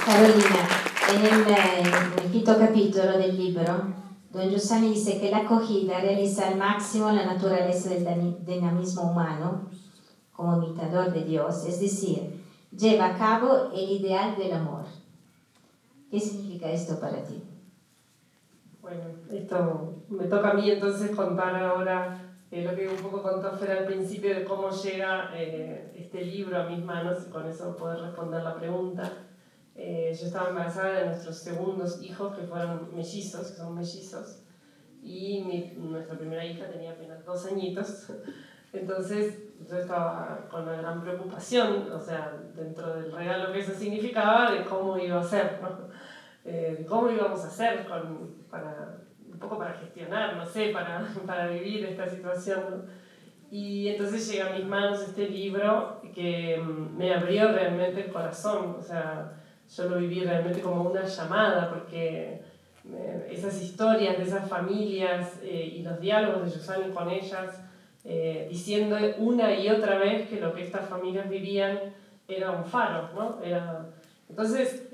Carolina, en el quinto capítulo del libro, don Giussani dice que la acogida realiza al máximo la naturaleza del dinamismo humano como imitador de Dios, es decir, lleva a cabo el ideal del amor. ¿Qué significa esto para ti? Bueno, esto me toca a mí entonces contar ahora lo que un poco contó Fer al principio de cómo llega este libro a mis manos, y con eso poder responder la pregunta. Yo estaba embarazada de nuestros segundos hijos, que fueron mellizos, que son mellizos, y nuestra primera hija tenía apenas 2 añitos. Entonces yo estaba con una gran preocupación, o sea, dentro del regalo que eso significaba, de cómo iba a ser, ¿no? De cómo íbamos a hacer un poco para gestionar, no sé, para vivir esta situación, ¿no? Y entonces llega a mis manos este libro que me abrió realmente el corazón, o sea, yo lo viví realmente como una llamada, porque esas historias de esas familias y los diálogos de Giussani con ellas, diciendo una y otra vez que lo que estas familias vivían era un faro, ¿no? Entonces,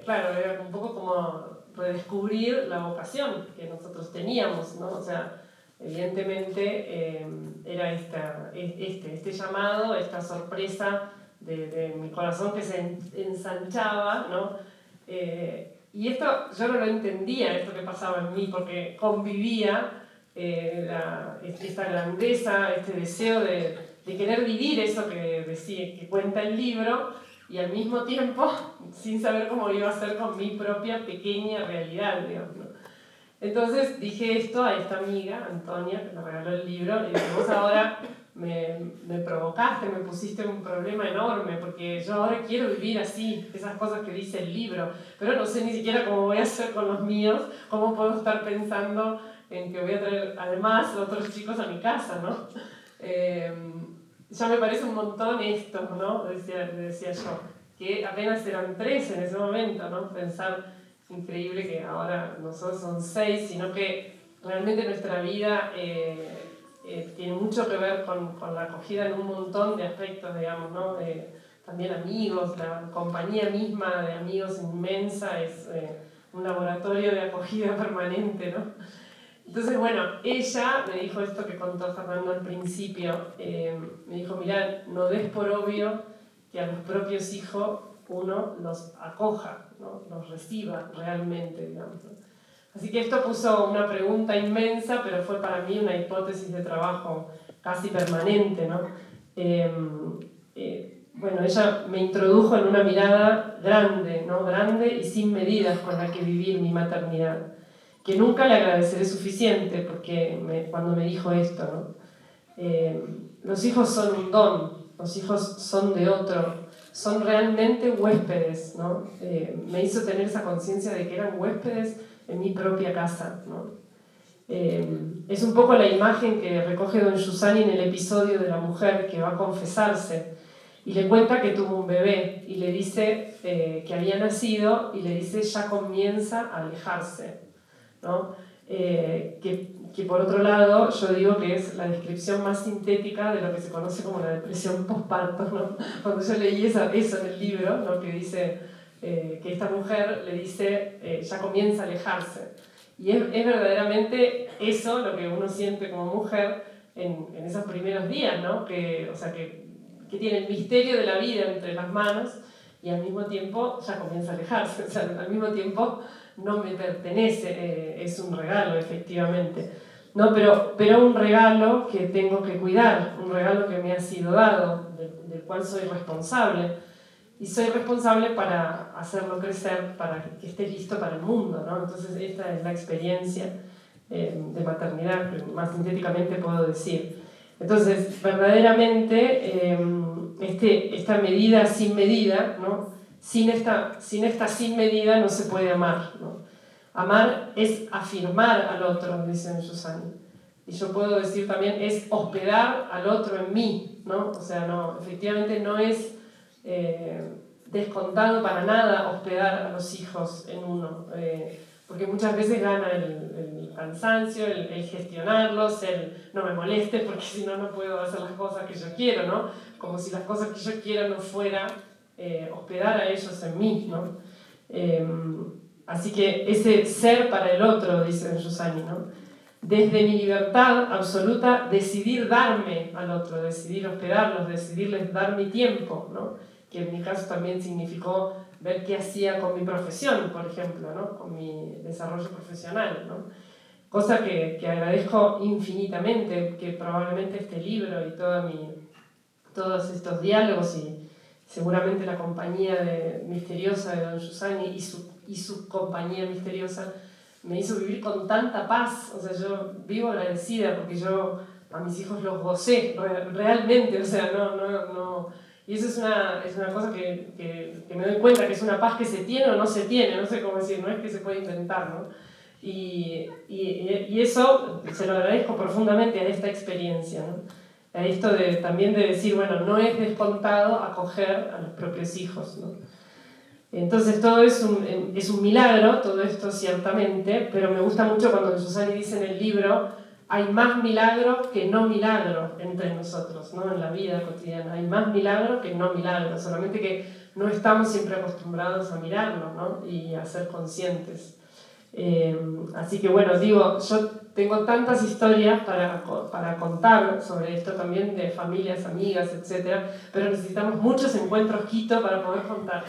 claro, era un poco como redescubrir la vocación que nosotros teníamos, ¿no? O sea, evidentemente era este llamado, esta sorpresa de mi corazón que se ensanchaba, ¿no? Y esto yo no lo entendía, esto que pasaba en mí, porque convivía esta grandeza, este deseo de querer vivir eso que cuenta el libro, y al mismo tiempo sin saber cómo iba a ser con mi propia pequeña realidad, digamos, ¿no? Entonces dije esto a esta amiga, Antonia, que me regaló el libro, y dije, vos ahora me provocaste, me pusiste un problema enorme, porque yo ahora quiero vivir así, esas cosas que dice el libro, pero no sé ni siquiera cómo voy a hacer con los míos, cómo puedo estar pensando en que voy a traer además otros chicos a mi casa, ¿no? Ya me parece un montón esto, ¿no? Decía yo, que apenas eran 3 en ese momento, ¿no? Pensar, increíble que ahora nosotros son 6, sino que realmente nuestra vida tiene mucho que ver con la acogida en un montón de aspectos, digamos, ¿no? También amigos, la compañía misma de amigos inmensa es un laboratorio de acogida permanente, ¿no? Entonces, bueno, ella me dijo esto que contó Fernando al principio, me dijo, mirá, no des por obvio que a los propios hijos uno los acoja, ¿no? Los reciba realmente, digamos, ¿no? Así que esto puso una pregunta inmensa, pero fue para mí una hipótesis de trabajo casi permanente, ¿no? Bueno, ella me introdujo en una mirada grande, ¿no? Grande y sin medidas con la que vivir mi maternidad, que nunca le agradeceré suficiente, porque cuando me dijo esto, ¿no? Los hijos son un don, los hijos son de otro, son realmente huéspedes, ¿no? Me hizo tener esa conciencia de que eran huéspedes en mi propia casa, ¿no? Es un poco la imagen que recoge don Giussani en el episodio de la mujer que va a confesarse y le cuenta que tuvo un bebé y le dice que había nacido y le dice ya comienza a alejarse, ¿no? Que por otro lado yo digo que es la descripción más sintética de lo que se conoce como la depresión postparto, ¿no? Cuando yo leí eso en el libro, ¿no? Que dice que esta mujer le dice ya comienza a alejarse. Y es verdaderamente eso lo que uno siente como mujer en esos primeros días, ¿no? Que tiene el misterio de la vida entre las manos y al mismo tiempo ya comienza a alejarse, o sea, al mismo tiempo no me pertenece, es un regalo efectivamente, ¿no? Pero un regalo que tengo que cuidar, un regalo que me ha sido dado, del cual soy responsable. Y soy responsable para hacerlo crecer, para que esté listo para el mundo, ¿no? Entonces esta es la experiencia de maternidad, que más sintéticamente puedo decir. Entonces, verdaderamente, esta medida sin medida, ¿no? Sin esta sin medida no se puede amar, ¿no? Amar es afirmar al otro, dice Giussani. Y yo puedo decir también, es hospedar al otro en mí, ¿no? O sea, no, efectivamente no es descontado para nada hospedar a los hijos en uno, porque muchas veces gana el cansancio, el gestionarlos, el no me molestes porque si no, no puedo hacer las cosas que yo quiero, ¿no? Como si las cosas que yo quiera no fuera hospedar a ellos en mí, ¿no? Así que ese ser para el otro, dice Giussani, ¿no? Desde mi libertad absoluta, decidir darme al otro, decidir hospedarlos, decidirles dar mi tiempo, ¿no? Que en mi caso también significó ver qué hacía con mi profesión, por ejemplo, ¿no? Con mi desarrollo profesional, ¿no? Cosa que agradezco infinitamente, que probablemente este libro y todos estos diálogos y seguramente la compañía misteriosa de don Giussani y su compañía misteriosa me hizo vivir con tanta paz. O sea, yo vivo agradecida porque yo a mis hijos los gocé realmente, o sea, no. Y eso es una cosa que me doy cuenta que es una paz que se tiene o no se tiene, no sé cómo decir, no es que se puede intentar, ¿no? Y eso se lo agradezco profundamente a esta experiencia, ¿no? A esto también de decir, bueno, no es descontado acoger a los propios hijos, ¿no? Entonces todo es un milagro, todo esto ciertamente, pero me gusta mucho cuando Giussani dice en el libro, hay más milagro que no milagro entre nosotros, ¿no? En la vida cotidiana, hay más milagro que no milagro, solamente que no estamos siempre acostumbrados a mirarlo, ¿no? Y a ser conscientes. Así que bueno, digo, yo tengo tantas historias para contar sobre esto también de familias, amigas, etc. Pero necesitamos muchos encuentros Quito para poder contar.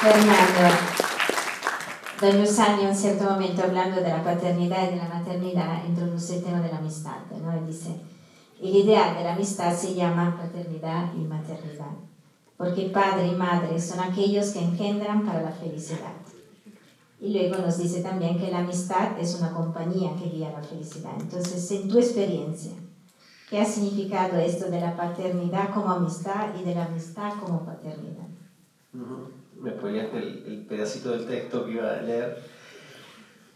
Fernando, don Giussani en un cierto momento hablando de la paternidad y de la maternidad introduce el tema de la amistad, ¿no? Y dice, el ideal de la amistad se llama paternidad y maternidad, porque padre y madre son aquellos que engendran para la felicidad. Y luego nos dice también que la amistad es una compañía que guía la felicidad. Entonces, en tu experiencia, ¿qué ha significado esto de la paternidad como amistad y de la amistad como paternidad? Me spoileaste el pedacito del texto que iba a leer.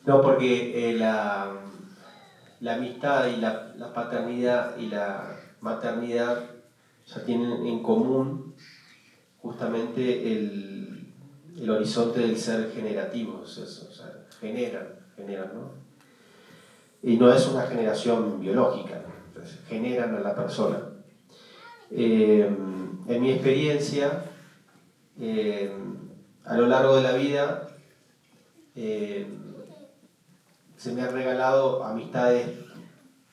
No, porque la amistad y la paternidad y la maternidad ya tienen en común justamente el horizonte del ser generativo, es eso, o sea, generan, ¿no? Y no es una generación biológica, entonces, generan a la persona. En mi experiencia, a lo largo de la vida, se me han regalado amistades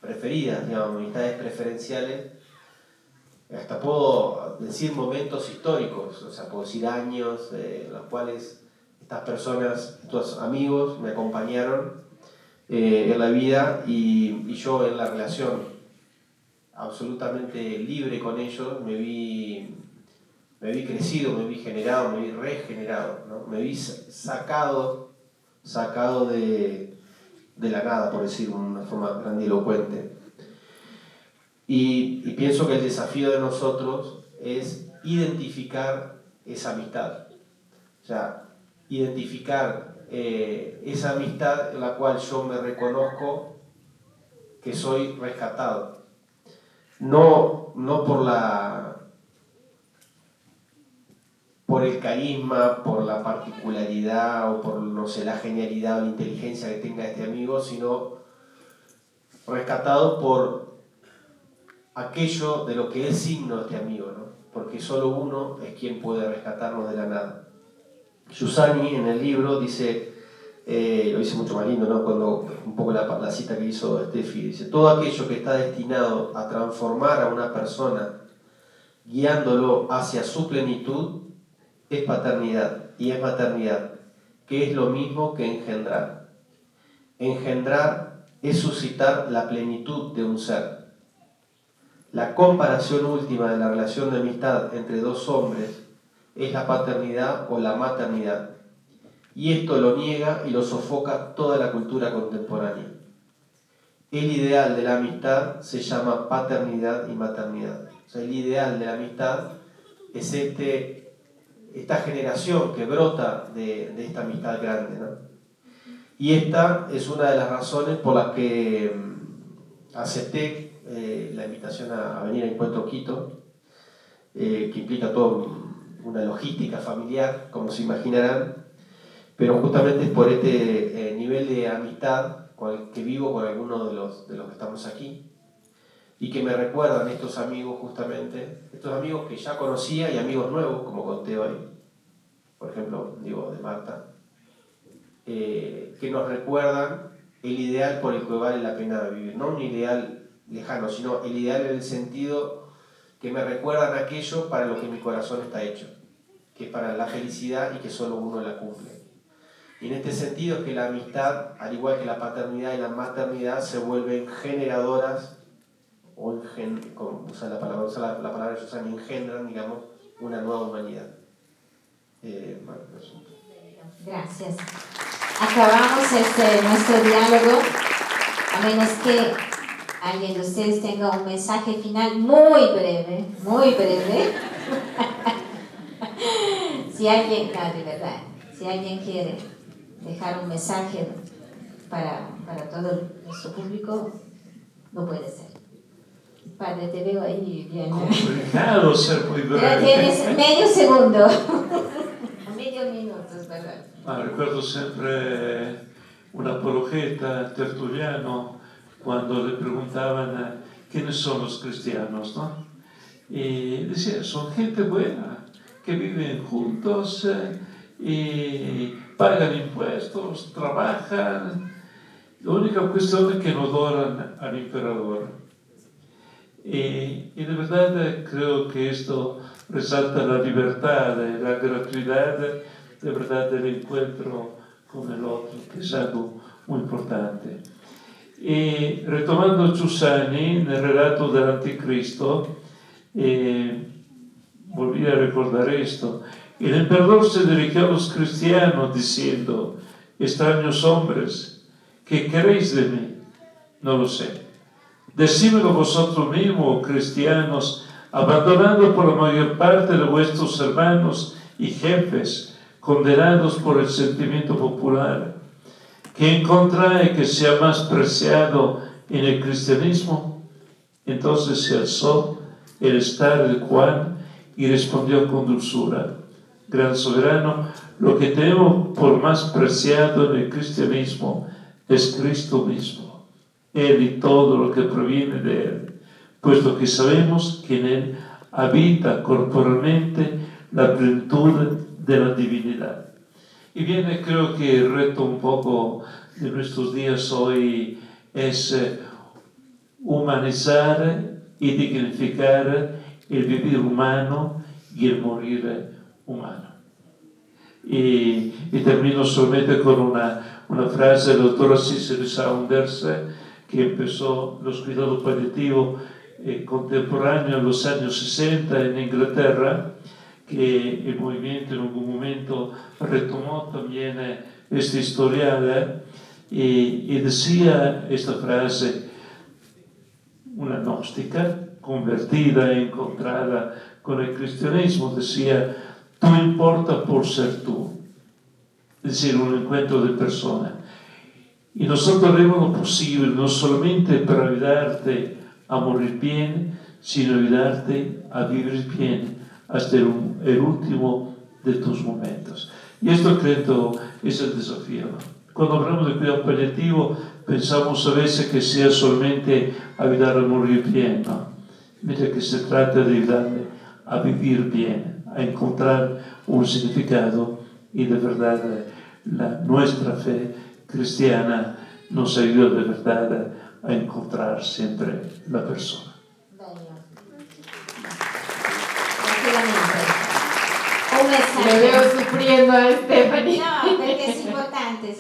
preferidas, digamos, amistades preferenciales. Hasta puedo decir momentos históricos, o sea, puedo decir años en los cuales estas personas, estos amigos me acompañaron en la vida y yo en la relación absolutamente libre con ellos me vi crecido, me vi generado, me vi regenerado, ¿no? Me vi sacado de de la nada, por decirlo de una forma grandilocuente. Y pienso que el desafío de nosotros es identificar esa amistad. O sea, identificar esa amistad en la cual yo me reconozco que soy rescatado. No por el carisma, por la particularidad o por, no sé, la genialidad o la inteligencia que tenga este amigo, sino rescatado por aquello de lo que es signo de este amigo, ¿no? Porque solo uno es quien puede rescatarnos de la nada. Giussani en el libro dice, lo dice mucho más lindo, ¿no? Cuando un poco la cita que hizo Steffi, dice: todo aquello que está destinado a transformar a una persona guiándolo hacia su plenitud es paternidad, y es maternidad, que es lo mismo que engendrar. Engendrar es suscitar la plenitud de un ser. La comparación última de la relación de amistad entre dos hombres es la paternidad o la maternidad, y esto lo niega y lo sofoca toda la cultura contemporánea. El ideal de la amistad se llama paternidad y maternidad. O sea, el ideal de la amistad es esta generación que brota de esta amistad grande, ¿no? Y esta es una de las razones por las que acepté la invitación a venir a Encuentro Quito, que implica toda una logística familiar, como se imaginarán, pero justamente es por este nivel de amistad con el que vivo con algunos de los que estamos aquí, y que me recuerdan estos amigos, justamente, estos amigos que ya conocía y amigos nuevos, como conté hoy, por ejemplo, digo, de Marta, que nos recuerdan el ideal por el que vale la pena vivir, no un ideal lejano, sino el ideal en el sentido que me recuerdan aquello para lo que mi corazón está hecho, que es para la felicidad y que solo uno la cumple. Y en este sentido es que la amistad, al igual que la paternidad y la maternidad, se vuelven generadoras, o como usa la palabra que usan, engendran, digamos, una nueva humanidad. Bueno, eso. Gracias. Acabamos nuestro diálogo, a menos que alguien de ustedes tenga un mensaje final muy breve, muy breve. Si alguien quiere dejar un mensaje para todo nuestro público, lo puede hacer. Padre, te veo ahí bien. Complicado ser muy breve. Pero tienes medio segundo, medio minuto, es verdad. Recuerdo sempre un apologeta tertuliano cuando le preguntaban quiénes son los cristianos, ¿no? Y decía, son gente buena, que viven juntos y pagan impuestos, trabajan. La única cuestión es que no adoran al emperador. Y de verdad creo que esto resalta la libertad, la gratuidad, de verdad, del encuentro con el otro, que es algo muy importante. Y retomando Giussani, en el relato del Anticristo, volví a recordar esto. El emperador se dirigió a los cristianos diciendo: extraños hombres, ¿qué queréis de mí? No lo sé. Decímelo vosotros mismos, cristianos, abandonando por la mayor parte de vuestros hermanos y jefes, condenados por el sentimiento popular, ¿qué encontráis que sea más preciado en el cristianismo? Entonces se alzó el estar de Juan y respondió con dulzura: Gran soberano, lo que tenemos por más preciado en el cristianismo es Cristo mismo, Él y todo lo que proviene de Él, puesto que sabemos que en Él habita corporalmente la plenitud de la divinidad. Y viene, creo que el reto un poco de nuestros días hoy es humanizar y dignificar el vivir humano y el morir humano. Y termino solamente con una frase del doctor Cicely Saunders, que empezó los cuidados paliativos contemporáneos en los años 60 en Inglaterra, que el movimiento en algún momento retomó también este historial, y decía esta frase, una gnóstica convertida, encontrada con el cristianismo, decía: tú importa por ser tú, es decir, un encuentro de persona. Y nosotros haremos lo posible, no solamente para ayudarte a morir bien, sino ayudarte a vivir bien hasta el último de tus momentos. Y esto creo es el desafío, ¿no? Cuando hablamos de cuidado paliativo, pensamos a veces que sea solamente ayudar a morir bien, ¿no? Mientras que se trata de ayudarle a vivir bien, a encontrar un significado, y de verdad nuestra fe cristiana nos ayuda de verdad a encontrar siempre la persona. Un mensaje. Le veo sufriendo a Stephanie. No, porque es importante.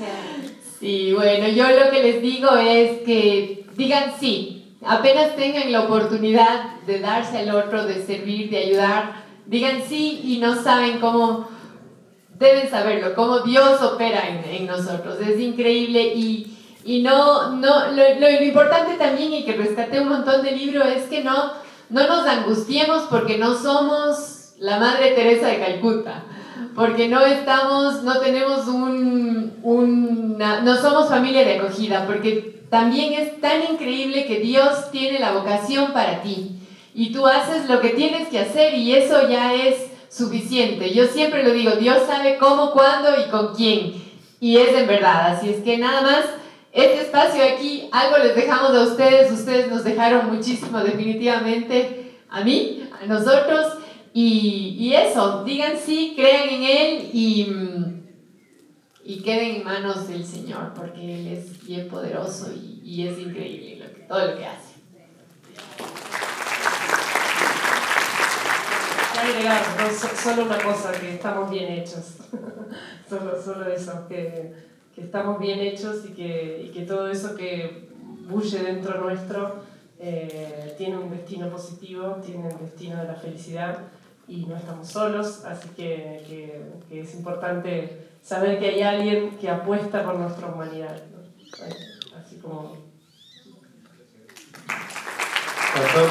Sí, bueno, yo lo que les digo es que digan sí. Apenas tengan la oportunidad de darse al otro, de servir, de ayudar, digan sí, y no saben cómo, deben saberlo, cómo Dios opera en nosotros. Es increíble. Y lo importante también, y que rescaté un montón de libros, es que no nos angustiemos porque no somos la Madre Teresa de Calcuta, porque no tenemos no somos familia de acogida, porque también es tan increíble que Dios tiene la vocación para ti y tú haces lo que tienes que hacer, y eso ya es suficiente. Yo siempre lo digo, Dios sabe cómo, cuándo y con quién, y es en verdad. Así es que nada más, este espacio aquí, algo les dejamos a ustedes nos dejaron muchísimo definitivamente, a mí, a nosotros, y eso, digan sí, crean en Él y queden en manos del Señor, porque Él es bien poderoso y es increíble todo lo que hace. Agregar, solo una cosa, que estamos bien hechos. solo eso, que estamos bien hechos y que todo eso que bulle dentro nuestro tiene un destino positivo, tiene un destino de la felicidad, y no estamos solos, así que es importante saber que hay alguien que apuesta por nuestra humanidad, ¿no? Así como... Pastor,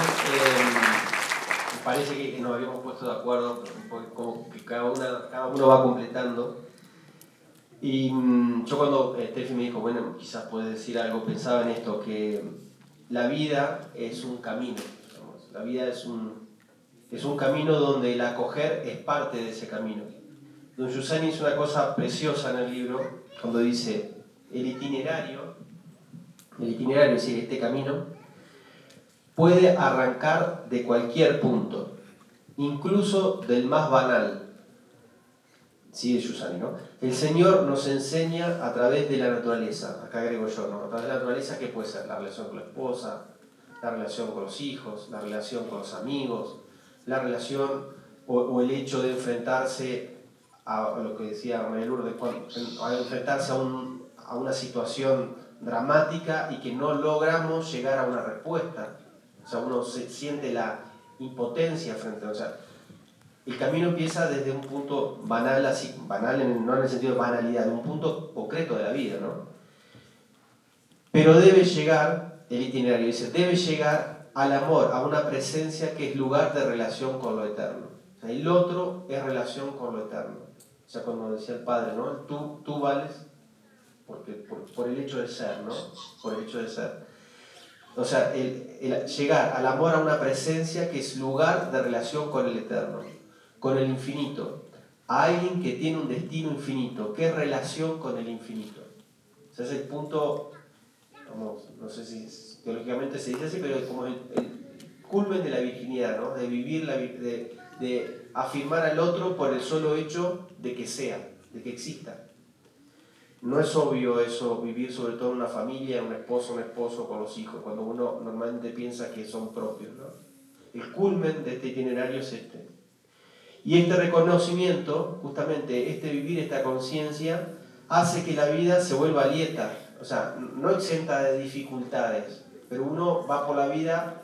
me parece que nos habíamos puesto de acuerdo, como que cada uno va completando. Y yo cuando Steffi me dijo, bueno, quizás puedes decir algo, pensaba en esto, que la vida es un camino, digamos. La vida es un camino donde el acoger es parte de ese camino. Don Giussani hizo una cosa preciosa en el libro, cuando dice, el itinerario, es decir, este camino, puede arrancar de cualquier punto, incluso del más banal. Sigue Giussani, ¿no? El Señor nos enseña a través de la naturaleza, acá agrego yo, ¿no? A través de la naturaleza, ¿qué puede ser? La relación con la esposa, la relación con los hijos, la relación con los amigos, la relación o el hecho de enfrentarse a lo que decía María Lourdes, a enfrentarse a una situación dramática y que no logramos llegar a una respuesta. O sea, uno siente la impotencia frente a... O sea, el camino empieza desde un punto banal, así, banal no en el sentido de banalidad, de un punto concreto de la vida, ¿no? Pero debe llegar, el itinerario dice, debe llegar al amor, a una presencia que es lugar de relación con lo eterno. O sea, el otro es relación con lo eterno. O sea, cuando decía el Padre, ¿no? Tú vales por el hecho de ser, ¿no? Por el hecho de ser. O sea, el llegar al amor a una presencia que es lugar de relación con el eterno, con el infinito, a alguien que tiene un destino infinito, que es relación con el infinito. O sea, es el punto, no sé si teológicamente se dice así, pero es como el culmen de la virginidad, ¿no? De vivir, de afirmar al otro por el solo hecho de que sea, de que exista. No es obvio eso, vivir sobre todo en una familia, un esposo con los hijos, cuando uno normalmente piensa que son propios, ¿no? El culmen de este itinerario es este. Y este reconocimiento, justamente este vivir, esta conciencia, hace que la vida se vuelva lieta, o sea, no exenta de dificultades, pero uno va por la vida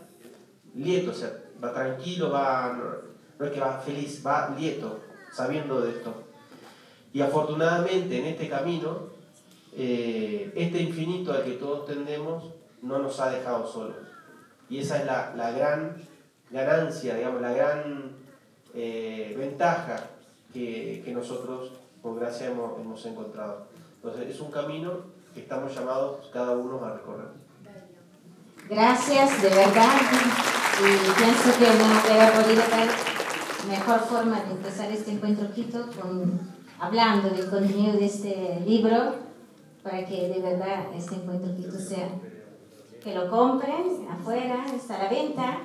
lieto, o sea, va tranquilo, no es que va feliz, va lieto, sabiendo de esto. Y afortunadamente en este camino, este infinito al que todos tendemos no nos ha dejado solos. Y esa es la gran ganancia, digamos, la gran ventaja que nosotros, por gracia, hemos encontrado. Entonces, es un camino que estamos llamados cada uno a recorrer. Gracias, de verdad. Y pienso que no hubiera podido haber mejor forma de empezar este encuentro Quito hablando del contenido de este libro, para que de verdad este encuentro Quito sea, que lo compren afuera, está a la venta,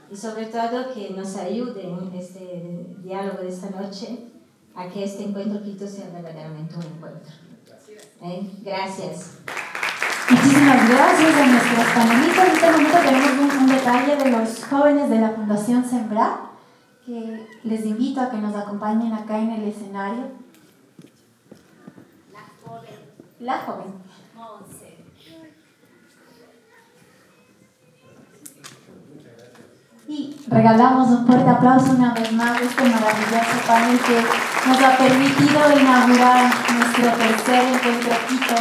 y sobre todo que nos ayuden este diálogo de esta noche a que este encuentro Quito sea verdaderamente un encuentro. Gracias. Muchísimas gracias a nuestros panelistas. En este momento tenemos un detalle de los jóvenes de la Fundación Sembrar, que les invito a que nos acompañen acá en el escenario. La joven. Y regalamos un fuerte aplauso una vez más a este maravilloso panel que nos ha permitido inaugurar nuestro tercer encuentro Quito.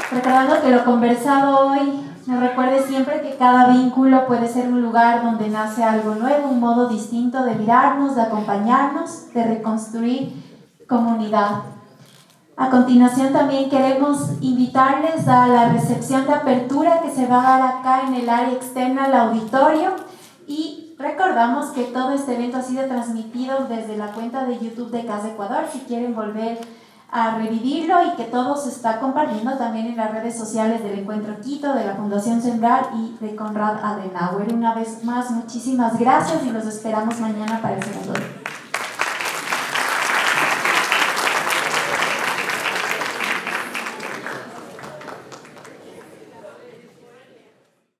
Recordando que lo conversado hoy nos recuerde siempre que cada vínculo puede ser un lugar donde nace algo nuevo, un modo distinto de mirarnos, de acompañarnos, de reconstruir comunidad. A continuación también queremos invitarles a la recepción de apertura que se va a dar acá en el área externa al auditorio, y recordamos que todo este evento ha sido transmitido desde la cuenta de YouTube de Casa Ecuador, si quieren volver a revivirlo, y que todo se está compartiendo también en las redes sociales del Encuentro Quito, de la Fundación Sembrar y de Konrad Adenauer. Una vez más, muchísimas gracias y los esperamos mañana para el segundo día.